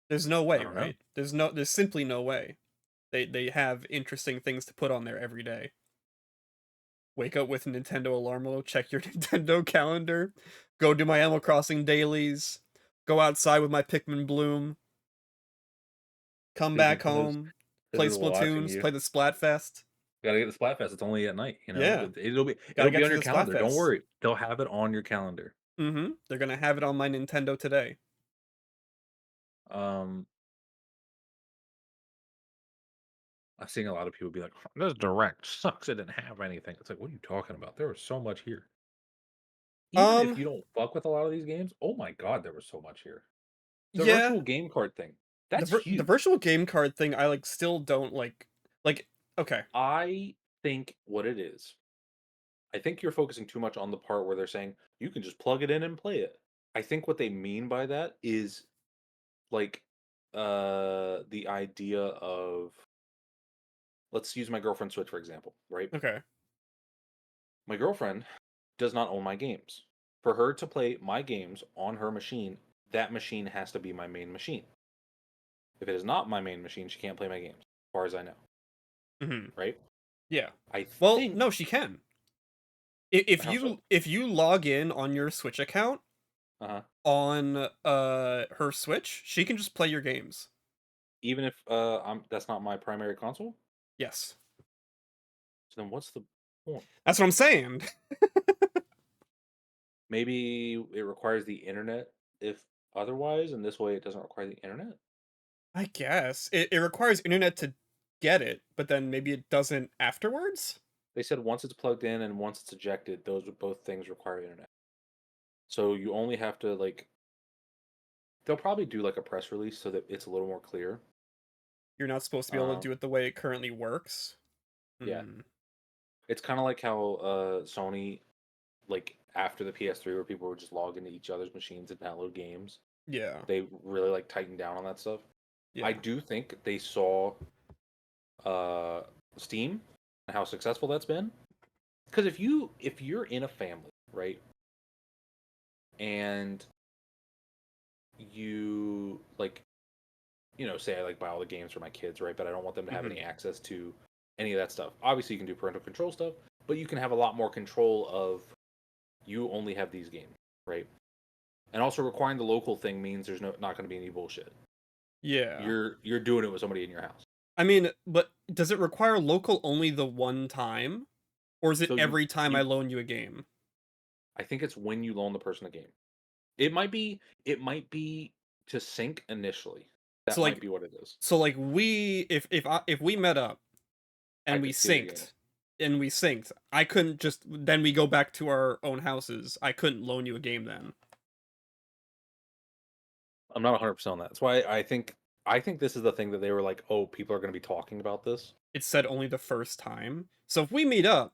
There's no I way, don't know. right? There's simply no way. They have interesting things to put on there every day. Wake up with Nintendo alarm alert, check your Nintendo calendar, go do my Animal Crossing dailies, go outside with my Pikmin Bloom, come See, back Nintendo's home, play watching Splatoons, you. play the Splatfest. Gotta get the Splatfest. It's only at night, you know. Yeah, But it'll gotta be get on to your the calendar. Don't Splatfest. worry. They'll have it on your calendar. Mm-hmm. They're gonna have it on my Nintendo today. Um, I'm seeing a lot of people be like, "This direct sucks. It didn't have anything." It's like, what are you talking about? There was so much here. Even if Um, you don't fuck with a lot of these games, oh my god, there was so much here. The yeah, virtual game card thing, that's the huge. virtual game card thing, I like still don't like. Okay, I think what it is, I think you're focusing too much on the part where they're saying you can just plug it in and play it. I think what they mean by that is like the idea of let's use my girlfriend's Switch for example, right? okay, My girlfriend does not own my games. For her to play my games on her machine, that machine has to be my main machine. If it is not my main machine, she can't play my games, as far as I know. mm-hmm. Right? Yeah. I Well, think no, she can. If how so? if you log in on your Switch account Uh-huh. on her Switch, she can just play your games. Even if that's not my primary console, Yes. so then what's the point? That's what I'm saying. Maybe it requires the internet if otherwise, and this way it doesn't require the internet. I guess. It requires internet to get it, but then maybe it doesn't afterwards? They said once it's plugged in and once it's ejected, those both things require internet. So you only have to like they'll probably do like a press release so that it's a little more clear. You're not supposed to be able to do it the way it currently works? Yeah. Hmm. It's kind of like how Sony like after the PS3 where people would just log into each other's machines and download games. Yeah. They really like tightened down on that stuff. Yeah. I do think they saw uh Steam and how successful that's been. Because if you're in a family, right? And you like say I like buy all the games for my kids, right? But I don't want them to have any access to any of that stuff. Obviously, you can do parental control stuff, but you can have a lot more control of you only have these games, right? And also requiring the local thing means there's not going to be any bullshit. Yeah. You're doing it with somebody in your house. I mean, but does it require local only the one time? Or is it So every time I you loan you a game? I think it's when you loan the person a game. It might be to sync initially. That So might like be what it is. so like if we met up I and we could steal your synced, I couldn't just then we go back to our own houses. I couldn't loan you a game then. I'm not 100% on that. That's why I think this is the thing that they were like, oh, people are going to be talking about this. It said only the first time. So if we meet up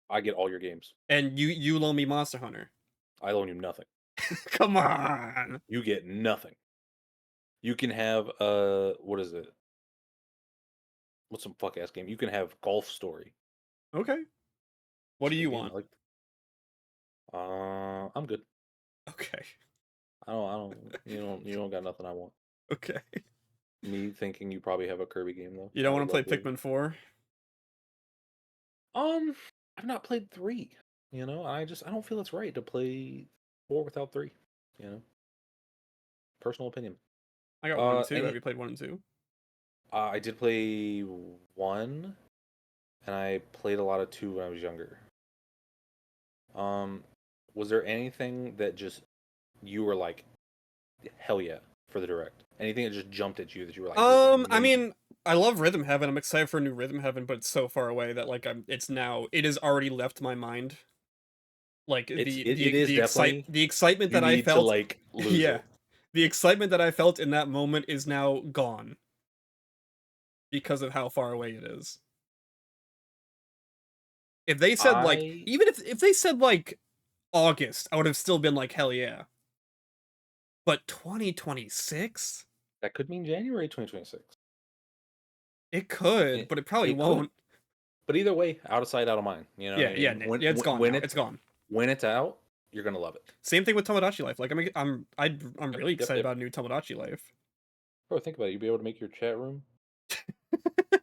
I get all your games. and you loan me Monster Hunter, I loan you nothing. come on. You get nothing. You can have what is it? What's some fuck ass game? You can have Golf Story. Okay. What do It's a you good game, want? I like. I'm good. Okay. I don't. You don't got nothing I want. Okay. Me thinking you probably have a Kirby game though. You don't I want would to play love to. Pikmin 4? I've not played 3. You know, I don't feel it's right to play 4 without 3. You know, personal opinion. I got 1 and 2. Any, Have you played 1 and 2? I did play 1, and I played a lot of 2 when I was younger. Was there anything that just you were like, hell yeah, for the direct? Anything that just jumped at you that you were like, this is I amazing? mean, I love Rhythm Heaven. I'm excited for a new Rhythm Heaven, but it's so far away that like it has already left my mind. Like it is definitely the excitement you that I need to felt, like lose yeah, it. the excitement that I felt in that moment is now gone because of how far away it is. If they said like, I even if they said like August, I would have still been like, hell yeah. But 2026? That could mean January 2026. It could, It, but it probably it could. won't. But either way, out of sight, out of mind. You know what I Yeah, mean? yeah, it's gone now. It's gone. When it's out, you're gonna love it. Same thing with Tomodachi Life. Like I'm really excited Yep. about new Tomodachi Life. Bro, think about it. You'll be able to make your chat room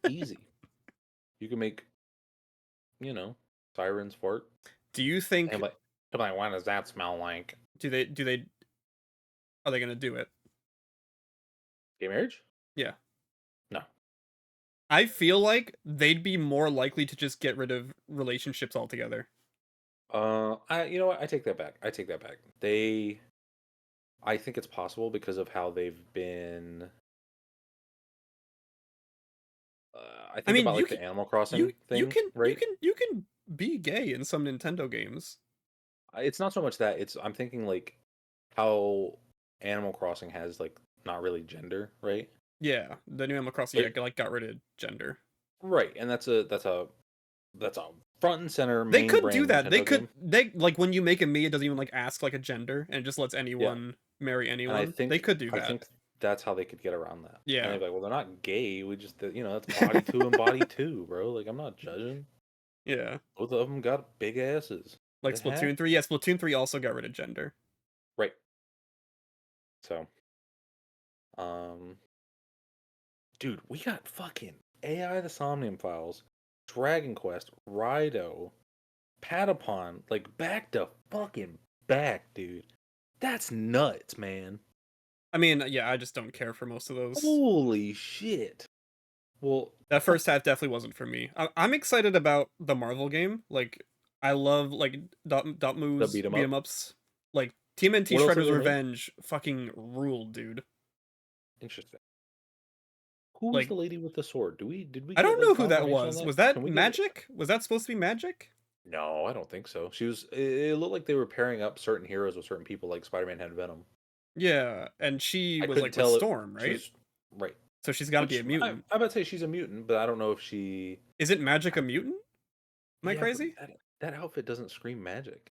easy. You can make, sirens fart. Do you think And like, what does that smell like? do they are they gonna do it? Gay marriage? Yeah. No. I feel like they'd be more likely to just get rid of relationships altogether. You know what? I take that back. I think it's possible because of how they've been. I think mean, about you like the Animal Crossing thing, right? you can be gay in some Nintendo games. It's not so much that I'm thinking like how Animal Crossing has like not really gender, right? Yeah, the new Animal Crossing got rid of gender. Right, and that's a front and center They main could brand do that. Nintendo game. They like when you make a me, it doesn't even like ask like a gender and it just lets anyone marry And anyone. They could do that. I think that's how they could get around that. Yeah. And they're like, well, they're not gay. We just, that's body 2 and body 2, bro. Like, I'm not judging. Yeah. Both of them got big asses. Like They have- Splatoon 3. Yeah, Splatoon 3 also got rid of gender. Right. So, dude, we got fucking AI the Somnium Files, Dragon Quest, Rido, Patapon, like back to fucking back, dude. That's nuts, man. I mean, yeah, I just don't care for most of those. Holy shit. Well, that first half definitely wasn't for me. I'm excited about the Marvel game. Like, I love like Dotmu's beat 'em ups. Like TMNT What else Shredder's are they Revenge fucking ruled, dude. Interesting. Who was Like, the lady with the sword? Did we? I don't get, know who that confirmation on was. that? Was that Can we get- Magic? Was that supposed to be Magic? No, I don't think so. She was. It looked like they were pairing up certain heroes with certain people, like Spider-Man had Venom. Yeah, and she I was couldn't like tell with Storm, right? Right. So she's got to be a Which, mutant. I would say she's a mutant, but I don't know if she. Isn't Magic a mutant? Am I Yeah, crazy? but that outfit doesn't scream magic.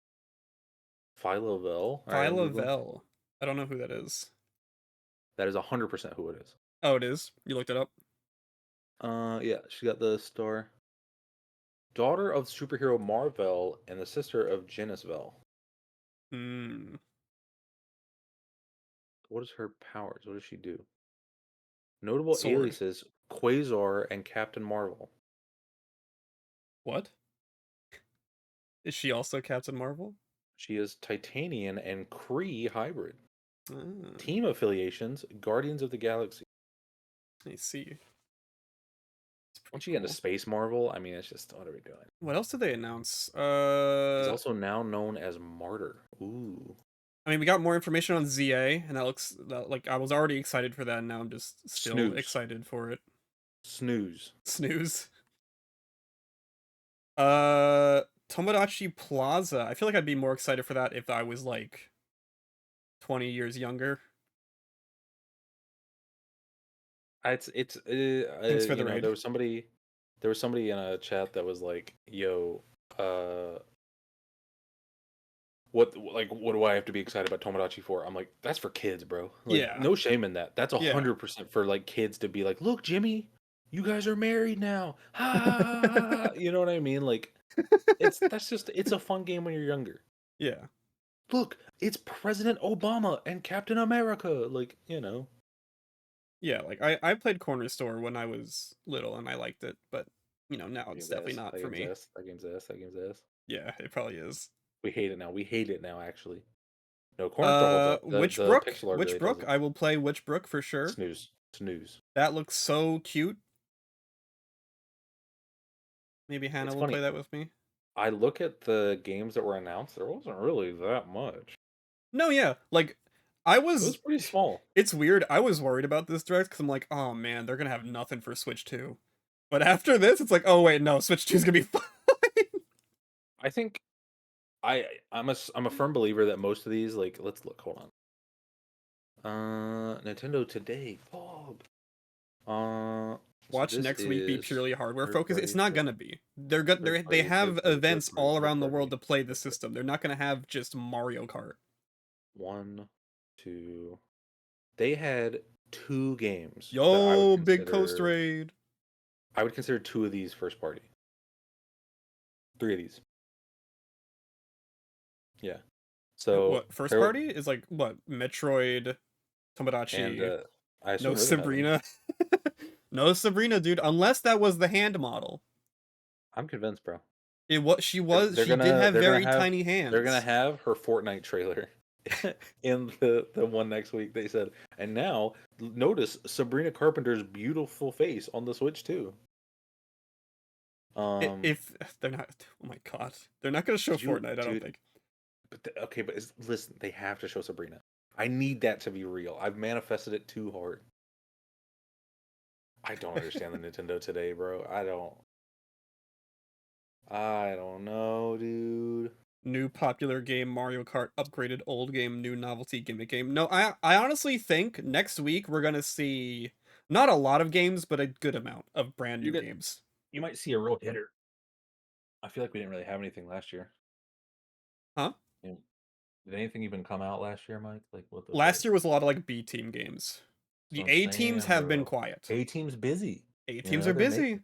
Phyla Vel. Phyla Vel. I don't know who that is. That is 100% who it is. Oh, it is? You looked it up? Yeah, she got the star. Daughter of superhero Marvel and the sister of Janice Vel. Hmm. What is her powers? What does she do? Notable Sword. aliases: Quasar and Captain Marvel. What? Is she also Captain Marvel? She is Titanian and Kree hybrid. Ah, Team affiliations: Guardians of the Galaxy. I see. It's Once you get into Cool. Space Marvel, I mean, it's just what are we doing? What else did they announce? He's also now known as Martyr. Ooh. I mean, we got more information on ZA, and that looks like I was already excited for that, and now I'm just still Snooze. excited for it. Snooze. Snooze. Tomodachi Plaza. I feel like I'd be more excited for that if I was like 20 years younger. Thanks for the raid. There was somebody in a chat that was like, "Yo, what do I have to be excited about Tomodachi for?" I'm like, "That's for kids, bro. Like, Yeah. no shame in that. That's Yeah. 100% for like kids to be like, look, Jimmy, you guys are married now. Ha!" You know what I mean? Like, it's a fun game when you're younger. Yeah. Look, it's President Obama and Captain America. Like, you know. Yeah, like I played Corner Store when I was little and I liked it, but you know, now it's definitely not That for game's me. ass. That game's ass. That game's ass. Yeah, it probably is. We hate it now. We hate it now, actually. No, Corner Store holds up. The pixel art really Witchbrook? doesn't. I will play Witchbrook for sure. Snooze. That looks so cute. Maybe Hannah will play that with me. I look at the games that were announced. There wasn't really that much. No, yeah, like it was pretty small. It's weird. I was worried about this direct because I'm like, oh man, they're gonna have nothing for Switch 2. But after this, it's like, oh wait, no, Switch 2 is gonna be fine. I think I'm a firm believer that most of these, like, let's look. Hold on. Nintendo Today, Bob. Watch next week be purely hardware focused. It's not gonna be. They have events all around the world to play the system. They're not gonna have just Mario Kart. 1, 2. They had 2 games. Yo, big Coast Raid. I would consider 2 of these first party. 3 of these. Yeah. So what first party is like what? Metroid, Tomodachi, and no Sabrina. No Sabrina, dude. Unless that was the hand model. I'm convinced, bro. She did have very tiny hands. They're gonna have her Fortnite trailer in the one next week. They said, and now notice Sabrina Carpenter's beautiful face on the Switch too. If they're not, oh my god, they're not gonna show Fortnite. I don't think. But listen, they have to show Sabrina. I need that to be real. I've manifested it too hard. I don't understand the Nintendo Today, bro. I don't know, dude. New popular game Mario Kart, upgraded old game, new novelty gimmick game. No, I honestly think next week we're gonna see not a lot of games, but a good amount of brand new games. You might see a real hitter. I feel like we didn't really have anything last year. Huh? Did anything even come out last year, Mike? Like what? Last year was a lot of like B team games. The A teams have been quiet. A team's busy. A teams are busy.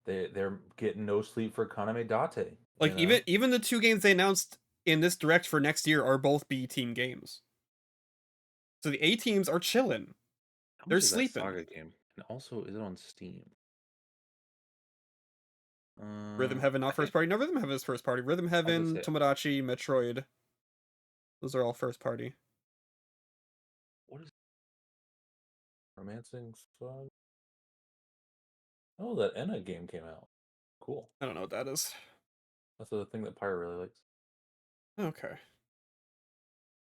They're getting no sleep for Kaname Date. Like even the 2 games they announced in this direct for next year are both B team games. So the A teams are chilling. They're sleeping. Saga game, and also is it on Steam? Rhythm Heaven not first party. No, Rhythm Heaven is first party. Rhythm Heaven, Tomodachi, Metroid. Those are all first party. What is Romancing Saga? Oh, that Enna game came out. Cool. I don't know what that is. That's the thing that Pyre really likes. Okay.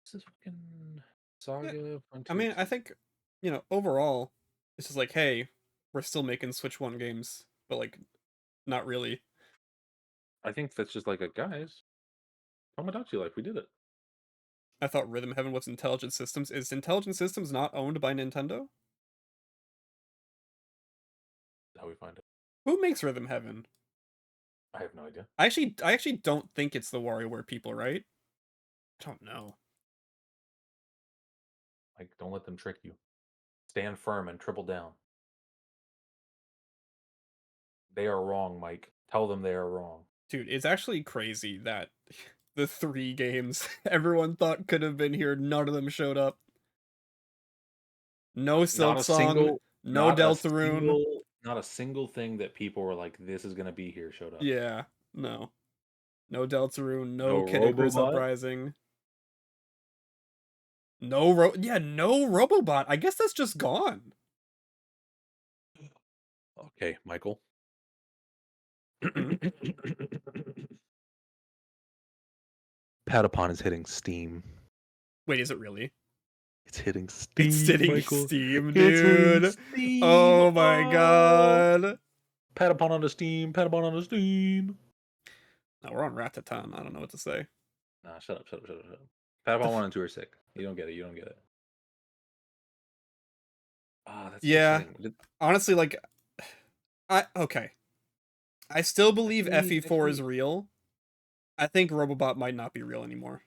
This is fucking Saga. I mean, I think, overall, it's just like, hey, we're still making Switch 1 games, but like, not really. I think that's just like guys, Tomodachi Life, we did it. I thought Rhythm Heaven was Intelligent Systems. Is Intelligent Systems not owned by Nintendo? How we find it. Who makes Rhythm Heaven? I have no idea. I actually don't think it's the WarioWare people, right? I don't know. Like, don't let them trick you. Stand firm and triple down. They are wrong, Mike. Tell them they are wrong. Dude, it's actually crazy that the 3 games everyone thought could have been here, none of them showed up. No Silksong, no Deltarune. Not a single thing that people were like, this is going to be here showed up. Yeah, no. No Deltarune, no Kid Icarus Uprising. No Robobot. I guess that's just gone. Okay, Michael. Hmm? Patapon is hitting Steam. Wait, is it really? It's hitting It's Steam, sitting Michael. Steam, It's hitting dude. Steam. Oh my Oh. god. Patapon on the Steam. Patapon on the Steam. Now we're on Ratatan. I don't know what to say. Nah, shut up, shut up, shut up, shut up. Patapon 1 and 2 are sick. You don't get it. You don't get it. Ah, that's Yeah. interesting. Honestly, like, okay. I still believe FE4 is real. I think Robobot might not be real anymore.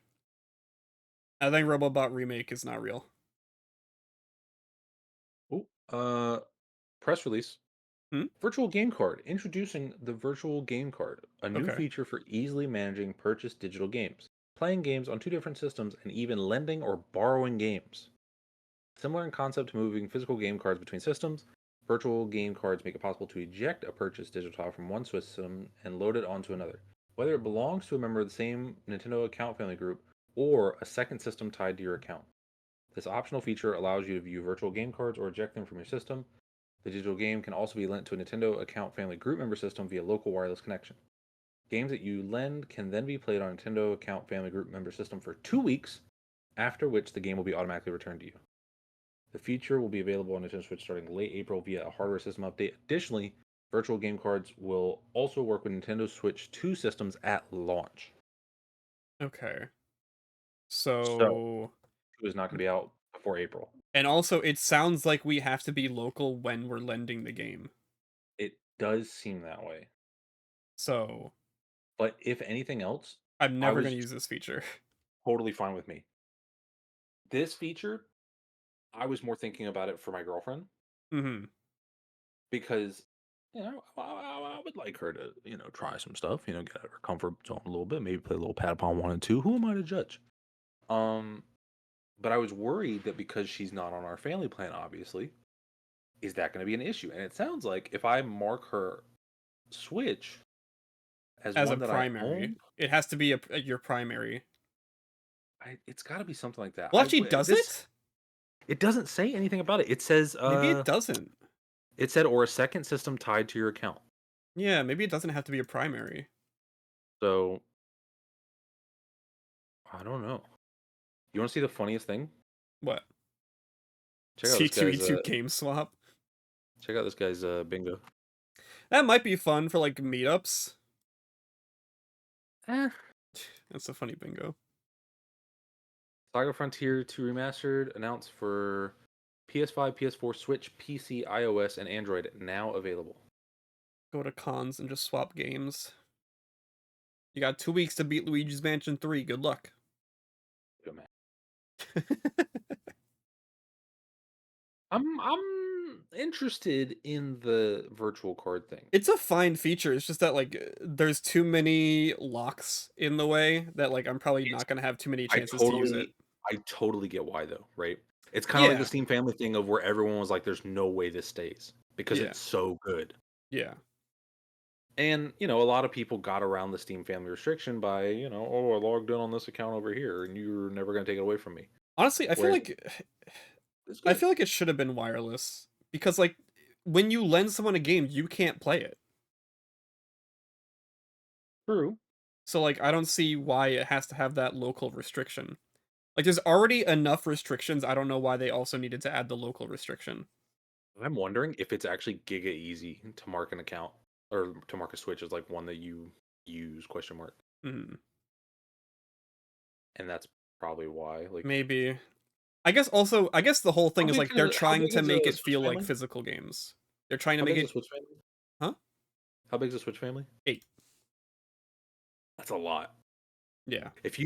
I think Robobot Remake is not real. Oh, press release. Hmm? Virtual Game Card. Introducing the Virtual Game Card, a new Okay. feature for easily managing purchased digital games, playing games on 2 different systems, and even lending or borrowing games. Similar in concept to moving physical game cards between systems, virtual game cards make it possible to eject a purchased digital file from one system and load it onto another, whether it belongs to a member of the same Nintendo account family group or a second system tied to your account. This optional feature allows you to view virtual game cards or eject them from your system. The digital game can also be lent to a Nintendo account family group member system via local wireless connection. Games that you lend can then be played on Nintendo account family group member system for 2 weeks, after which the game will be automatically returned to you. The feature will be available on Nintendo Switch starting late April via a hardware system update. Additionally, virtual game cards will also work with Nintendo Switch 2 systems at launch. Okay. So, So, it is not going to be out before April. and also it sounds like we have to be local when we're lending the game. It does seem that way. So, But if anything else, I'm I never was going to use this feature. totally fine with me. This feature, I was more thinking about it for my girlfriend Hmm. because I would like her to try some stuff, get out of her comfort zone a little bit, maybe play a little Patapon 1 and 2. Who am I to judge? But I was worried that because she's not on our family plan, obviously, is that going to be an issue? And it sounds like if I mark her Switch as As a one that I primary. own, It has to be your primary. it's got to be something like that. Well, actually, does it? It doesn't say anything about it. It says Maybe it doesn't. it said or a second system tied to your account. Yeah, maybe it doesn't have to be a primary. So I don't know. You want to see the funniest thing? What? Check out this guy's C2E2 game swap. check out this guy's bingo. That might be fun for like meetups. Eh. That's a funny bingo. Saga Frontier 2 Remastered announced for PS5, PS4, Switch, PC, iOS, and Android, now available. Go to cons and just swap games. You got 2 weeks to beat Luigi's Mansion 3. Good luck. Good man. I'm interested in the virtual card thing. It's a fine feature. It's just that like there's too many locks in the way that like I'm probably not gonna have too many chances to use it. I totally get why though, right? It's kind of like the Yeah. Steam Family thing of where everyone was like, "There's no way this stays because Yeah. it's so good." Yeah. And a lot of people got around the Steam Family restriction by oh, I logged in on this account over here, and you're never gonna take it away from me. Honestly, Whereas it's I good. feel like it should have been wireless because like when you lend someone a game, you can't play it. True. So like I don't see why it has to have that local restriction. Like there's already enough restrictions. I don't know why they also needed to add the local restriction. I'm wondering if it's actually giga easy to mark an account or to mark a Switch as like one that you use ? Mhm. And that's probably why. Like, Maybe. I guess the whole thing is like they're how trying big to is make a it Switch feel like family? physical games. They're trying to How make big is it a Switch family? Huh? How big is a Switch family? 8. That's a lot. Yeah. If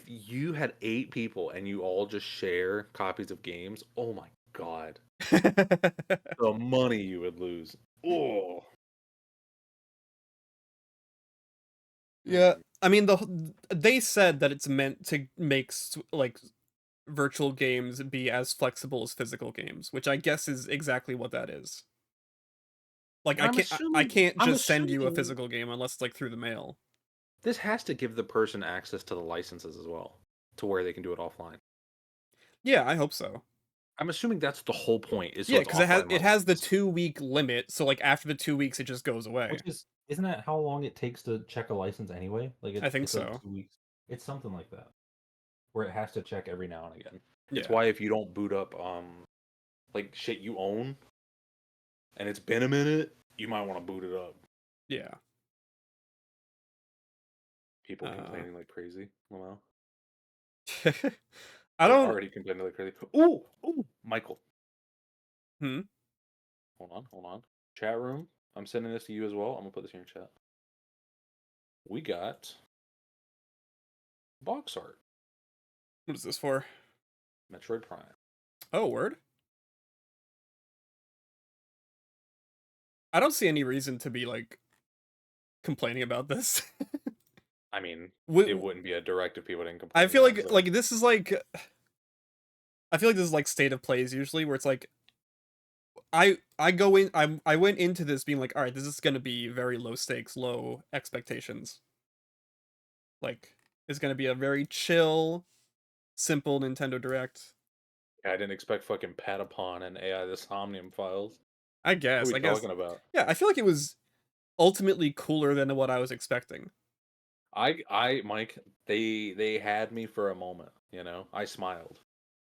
you had 8 people and you all just share copies of games, oh my god, the money you would lose. Oh. Yeah. I mean they said that it's meant to make like virtual games be as flexible as physical games, which I guess is exactly what that is. Like And I can't I'm just send you a assuming physical game unless it's like through the mail. this has to give the person access to the licenses as well, to where they can do it offline. Yeah, I hope so. I'm assuming that's the whole point. Is so Yeah, it's because offline it has the months. 2-week limit, so like after the 2 weeks, it just goes away. Which isn't that how long it takes to check a license anyway? Like I think it's like so. 2 weeks. It's something like that, where it has to check every now and again. It's Yeah. why if you don't boot up like shit you own, and it's been a minute, you might want to boot it up. Yeah. People complaining like crazy. Well, I they're don't. already complaining like crazy. Ooh, Michael. Hmm. Hold on. Chat room. I'm sending this to you as well. I'm gonna put this in your chat. We got box art. What is this for? Metroid Prime. Oh, word. I don't see any reason to be like complaining about this. I mean, We- it wouldn't be a direct if people didn't complain. I feel so. like this is like. I feel like this is like state of plays usually, where it's like. I go in. I went into this being like, all right, this is gonna be very low stakes, low expectations. Like, it's gonna be a very chill, simple Nintendo Direct. I didn't expect fucking Patapon and AI the Somnium files. I What guess. are we talking about? Yeah, I feel like it was ultimately cooler than what I was expecting. Mike, they had me for a moment. You know, I smiled.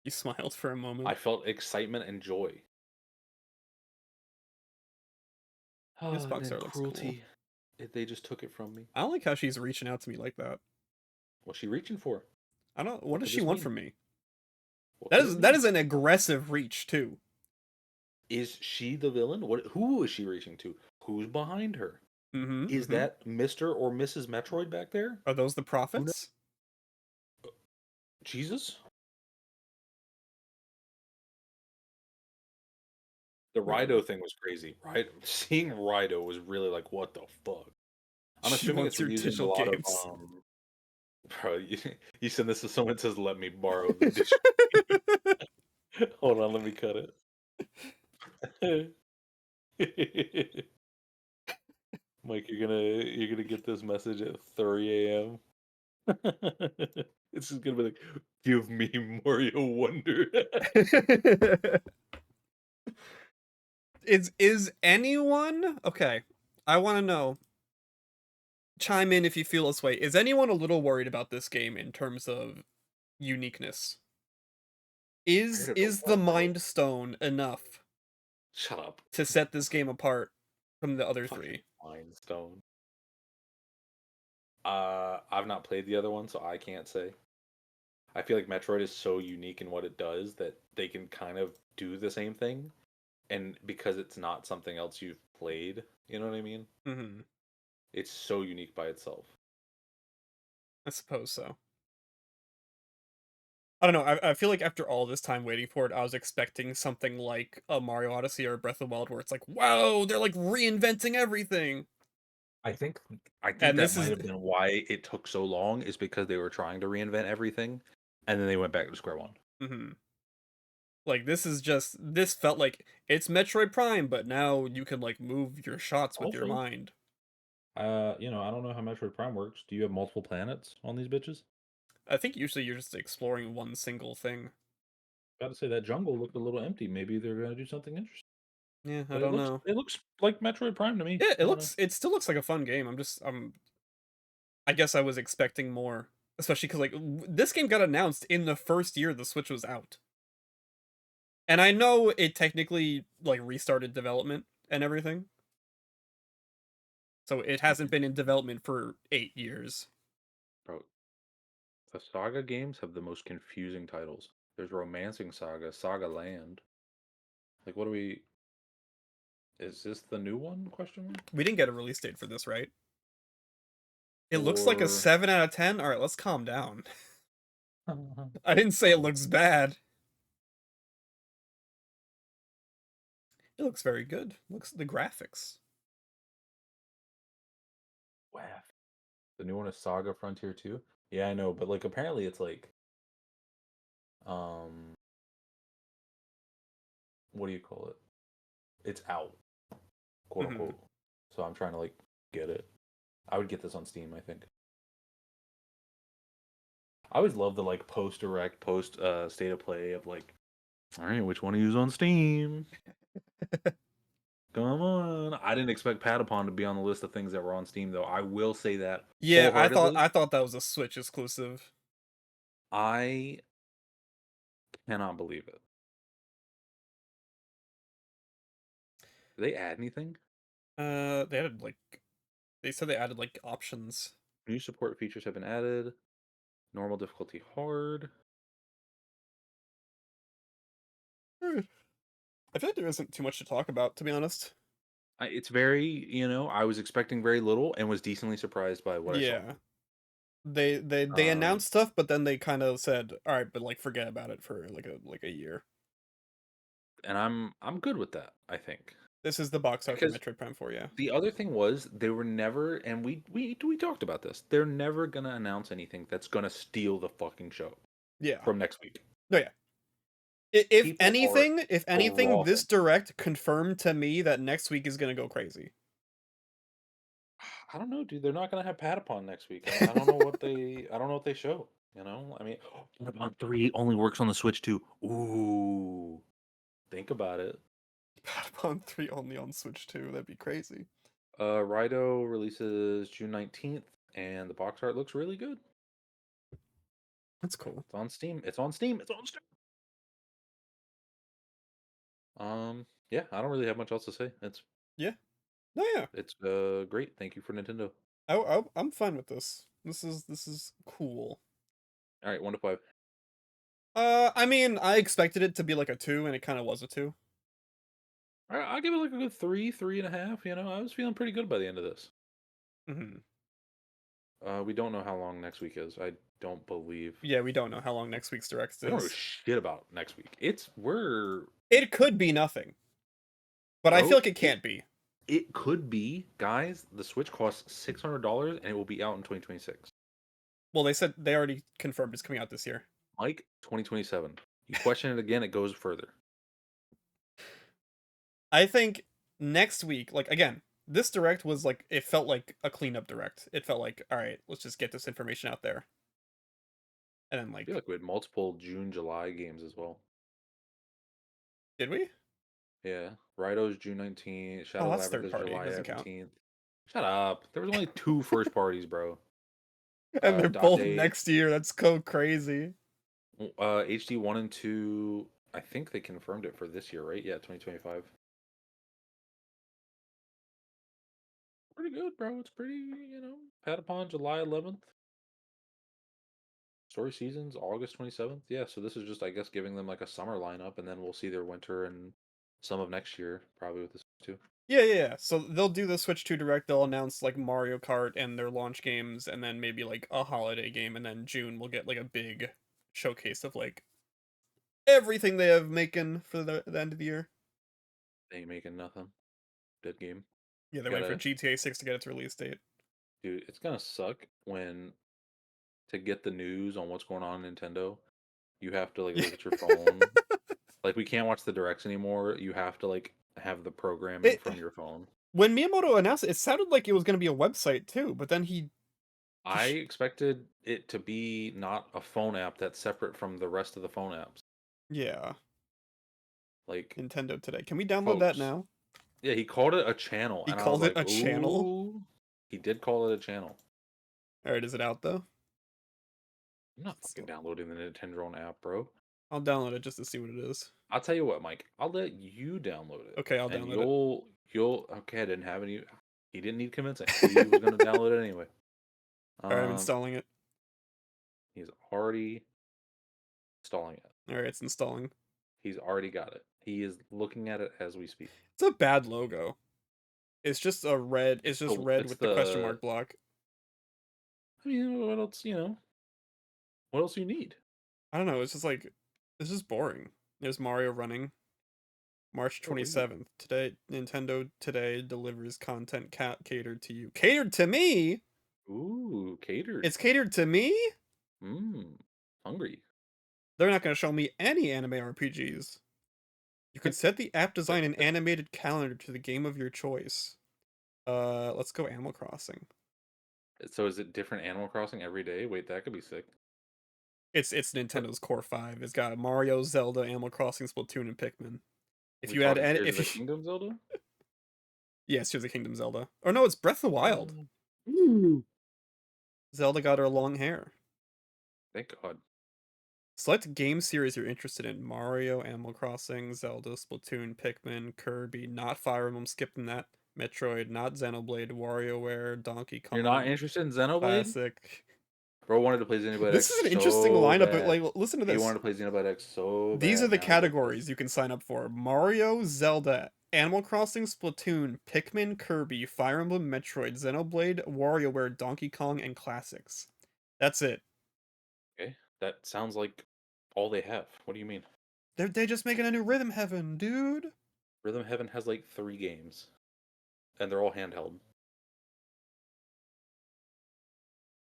You smiled for a moment. I felt excitement and joy. This Oh, box and then art looks cool. cruelty. They just took it from me. I don't like how she's reaching out to me like that. What's she reaching for? I don't. What What does could she this want mean? from me? What That could is it that mean? is an aggressive reach too. Is she the villain? Who is she reaching to? Who's behind her? Mm-hmm. Is that Mr. or Mrs. Metroid back there? Are those the Who prophets? Jesus? The Wait, Rido thing was crazy, right? Seeing Rido was really like, what the fuck? I'm she assuming wants it's your reusing a digital lot games. of bro, you send this to someone that says let me borrow the digital. Hold on, let me cut it. Mike, you're gonna get this message at 3 a.m. It's just gonna be like, give me Mario Wonder. Is anyone okay? I want to know. Chime in if you feel this way. Is anyone a little worried about this game in terms of uniqueness? Is Worried about is the what, bro? Mind Stone enough Shut up. to set this game apart from the other Fucking three? Mind Stone. I've not played the other one, so I can't say. I feel like Metroid is so unique in what it does that they can kind of do the same thing, and because it's not something else you've played, you know what I mean? Mm-hmm. It's so unique by itself. I suppose so. I don't know. I feel like after all this time waiting for it, I was expecting something like a Mario Odyssey or Breath of the Wild, where it's like, wow, they're like reinventing everything. I think I think And that this might is have been why it took so long, is because they were trying to reinvent everything, and then they went back to square one. mm-hmm. Like this felt like it's Metroid Prime, but now you can like move your shots with your Also, mind. I don't know how Metroid Prime works. Do you have multiple planets on these bitches? I think usually you're just exploring one single thing. Got to say that jungle looked a little empty. Maybe they're gonna do something interesting. Yeah, I But don't know. it looks like Metroid Prime to me. Yeah, I don't know. it still looks like a fun game. I guess I was expecting more, especially because like this game got announced in the first year the Switch was out, and I know it technically like restarted development and everything, so it hasn't been in development for 8 years. bro, the Saga games have the most confusing titles. There's Romancing Saga, Saga Land. Like, what do we? Is this the new one? Question mark. We didn't get a release date for this, right? It looks like a Or 7 out of 10. All right, let's calm down. I didn't say it looks bad. It looks very good. Looks the graphics. wow, the new one is Saga Frontier 2. Yeah, I know, but like apparently it's like, um, what do you call it? It's out, quote Mhm. unquote. So I'm trying to like get it. I would get this on Steam, I think. I always love the like post direct, post state of play of like All right, which one to use on Steam? Come on. I didn't expect Patapon to be on the list of things that were on Steam, though. I will say that Yeah, wholeheartedly. I thought that was a Switch exclusive. I cannot believe it. Did they add anything? They added like they said they added like options. New support features have been added. Normal difficulty hard. I feel like there isn't too much to talk about, to be honest. It's very, I was expecting very little and was decently surprised by what I saw. Yeah. They announced stuff, but then they kind of said, "All right, but like forget about it for like a year." And I'm good with that, I think. This is the box art for Because Metroid Prime 4, yeah. the other thing was they were never, and we talked about this. They're never gonna announce anything that's gonna steal the fucking show Yeah. from next week. No, yeah. If People are if anything, frothing. this direct confirmed to me that next week is gonna go crazy. I don't know, dude. They're not gonna have Patapon next week. I don't know what they. I don't know what they show. I mean, Patapon 3 only works on the Switch too. Ooh, think about it. Patapon 3 only on Switch 2, that'd be crazy. Rido releases June 19th, and the box art looks really good. That's cool. It's on Steam. It's on Steam. It's on Steam. Yeah, I don't really have much else to say. Yeah. No, yeah. It's great. Thank you for Nintendo. I'm fine with this. This is cool. All right, 1 to 5. I mean, I expected it to be like a 2, and it kind of was a 2. All right, I'll give it like a good 3, 3.5. I was feeling pretty good by the end of this. Mm-hmm. We don't know how long next week is. I don't believe. Yeah, we don't know how long next week's direct We don't know is. shit about next week. It could be nothing, but I feel like it can't be. It could be, guys. The Switch costs $600, and it will be out in 2026. Well, they said they already confirmed it's coming out this year. Mike, 2027. You question it again, it goes further. I think next week, like again, this direct was like it felt like a cleanup direct. It felt like, all right, let's just get this information out there. And then I like, feel like we had multiple June, July games as well. did we? Yeah. Rido's June 19th. Shadow that's third Labyrinth is party, July doesn't count. 18th. Shut up. There was only 2 first parties, bro. And they're both Date. next year. That's so crazy. HD 1 and 2, I think they confirmed it for this year, right? Yeah, 2025. Pretty good, bro. It's pretty, Patapon, July 11th. Story Seasons, August 27th. Yeah, so this is just, I guess, giving them like a summer lineup, and then we'll see their winter and some of next year, probably with this too. Yeah. So they'll do the Switch 2 direct. They'll announce like Mario Kart and their launch games, and then maybe like a holiday game, and then June we'll get like a big showcase of like everything they have making for the end of the year. They ain't making nothing. Dead game. Yeah, they're waiting for GTA 6 to get its release date. Dude, it's gonna suck when to get the news on what's going on in Nintendo, you have to like look at your phone. Like we can't watch the directs anymore. You have to like have the programming from your phone. When Miyamoto announced it, it sounded like it was going to be a website too, but then I expected it to be not a phone app that's separate from the rest of the phone apps. Yeah. Like Nintendo Today. Can we download that now? Yeah, he called it a channel. He and called I it was a channel? He did call it a channel. Alright, is it out though? I'm not fucking downloading the Nintendo app, bro. I'll download it just to see what it is. I'll tell you what, Mike. I'll let you download it. Okay, I'll and download it. You'll okay, I didn't have any. He didn't need convincing. He was gonna download it anyway. Alright, I'm installing it. He's already installing it. Alright, it's installing. He's already got it. He is looking at it as we speak. It's a bad logo. It's just a red. It's just red with the question mark block. I mean, what else? What else do you need? I don't know. It's just like this is boring. There's Mario running. March 27th. Today, Nintendo Today delivers content catered to you. Catered to me? Ooh, catered. It's catered to me? Hungry. They're not going to show me any anime RPGs. You can set the app design and animated calendar to the game of your choice. Let's go Animal Crossing. So is it different Animal Crossing every day? Wait, that could be sick. It's Nintendo's Core 5. It's got Mario, Zelda, Animal Crossing, Splatoon, and Pikmin. If We you add talking any, Tears of if the you, Kingdom Zelda? yes, Tears of the Kingdom Zelda. Oh no, it's Breath of the Wild. Ooh. Zelda got her long hair. Thank God. Select game series you're interested in: Mario, Animal Crossing, Zelda, Splatoon, Pikmin, Kirby, not Fire Emblem, skipping that. Metroid, not Xenoblade, WarioWare, Donkey Kong. You're not interested in Xenoblade? Classic. Bro wanted to play Xenoblade This X is an interesting so lineup, but bad. like, listen to He this. wanted to play Xenoblade X so These bad. are the Now he categories you can sign up for: Mario, Zelda, Animal Crossing, Splatoon, Pikmin, Kirby, Fire Emblem, Metroid, Xenoblade, WarioWare, Donkey Kong, and Classics. That's it. Okay, that sounds like all they have. What do you mean? They're just making a new Rhythm Heaven, dude. Rhythm Heaven has like 3 games, and they're all handheld.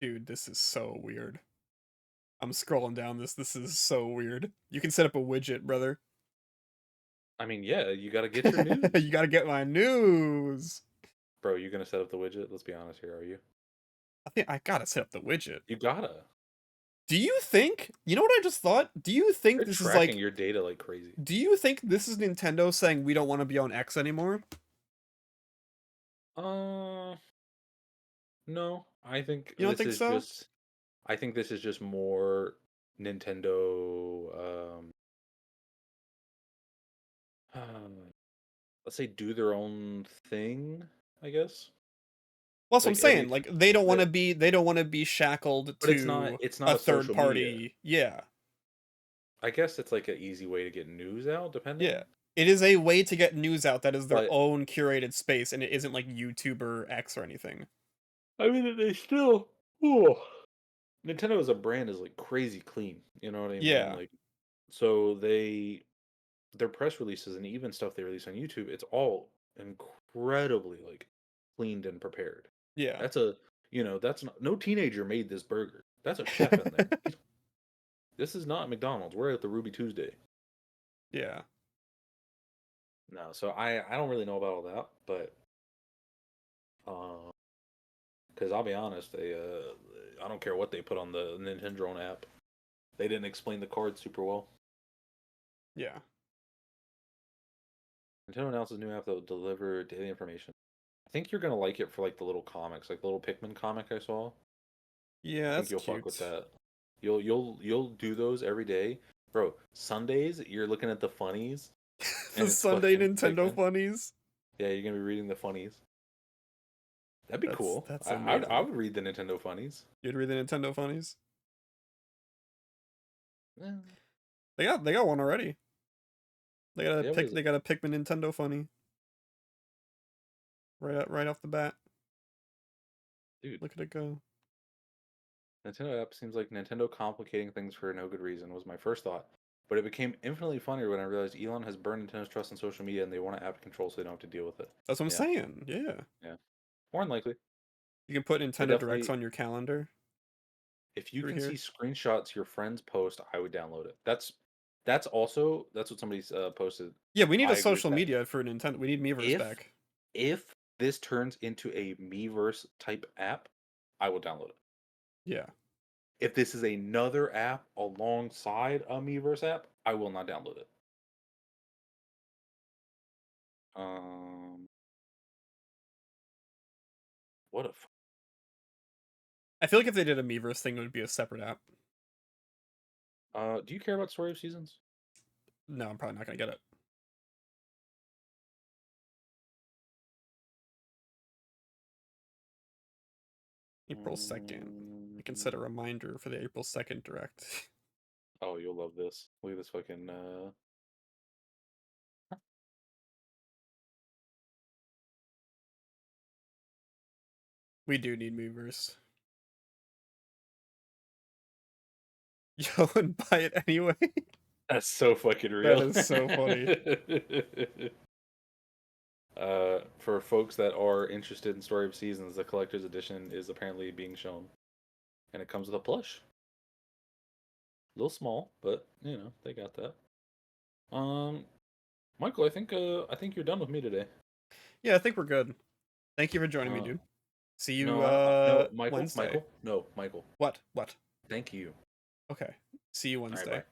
Dude, this is so weird. I'm scrolling down this. This is so weird. You can set up a widget, brother. I mean, yeah, you gotta get your news. You gotta get my news. Bro, you gonna set up the widget? Let's be honest here, are you? I think I gotta set up the widget. You gotta. Do you think? You know what I just thought? Do you think They're this is tracking like? your data like crazy. Do you think this is Nintendo saying we don't want to be on X anymore? No. I think You don't this think is so? just. I think this is just more Nintendo. Let's say do their own thing. I guess. Well, that's what I'm Like saying. Like they don't want to be. They don't want to be shackled But it's not. to It's not a a third social party. media. Yeah. I guess it's like an easy way to get news out, depending. Yeah. It is a way to get news out that is their But- own curated space, and it isn't like YouTuber X or anything. I mean, they still. Ooh. Nintendo as a brand is like crazy clean. You know what I mean? Yeah. Like, so their press releases and even stuff they release on YouTube, it's all incredibly like cleaned and prepared. Yeah. That's that's no teenager made this burger. That's a chef in there. This is not McDonald's. We're at the Ruby Tuesday. Yeah. No, so I don't really know about all that, but because I'll be honest, I don't care what they put on the Nintendo app. They didn't explain the cards super well. Yeah. Nintendo announces a new app that will deliver daily information. I think you're gonna like it for like the little comics, like the little Pikmin comic I saw. Yeah, I that's think you'll cute. fuck with that. You'll do those every day, bro. Sundays you're looking at the funnies. The and it's Sunday fucking Nintendo Pikmin. funnies. Yeah, you're gonna be reading the funnies. That'd be cool. That's I amazing. would read the Nintendo funnies. You'd read the Nintendo funnies. Yeah. They got one already. They got a Yeah, what is it? They got a Pikmin Nintendo funny. Right off the bat. Dude, Look at it go. Nintendo app seems like Nintendo complicating things for no good reason was my first thought. But it became infinitely funnier when I realized Elon has burned Nintendo's trust in social media and they want app control so they don't have to deal with it. That's what I'm Yeah. saying. Yeah. More than likely. You can put Nintendo definitely- Directs on your calendar. If you Through can here. see screenshots your friends post, I would download it. That's what somebody posted. Yeah, we need I a agree with social that. media for Nintendo. We need Miiverse back. If this turns into a Miiverse type app, I will download it. Yeah. If this is another app alongside a Miiverse app, I will not download it. What a I feel like if they did a Miiverse thing, it would be a separate app. do you care about Story of Seasons? No, I'm probably not gonna get it. April 2nd. I can set a reminder for the April 2nd Direct. Oh, you'll love this. Look at this fucking We do need Miiverse. Yo, and buy it anyway. That's so fucking real. That is so funny. For folks that are interested in Story of Seasons, the collector's edition is apparently being shown, and it comes with a plush. A little small, but they got that. Michael, I think you're done with me today. Yeah, I think we're good. Thank you for joining me, dude. See you No, Michael, Wednesday. Michael. What? Thank you. Okay. See you All right, Wednesday. bye.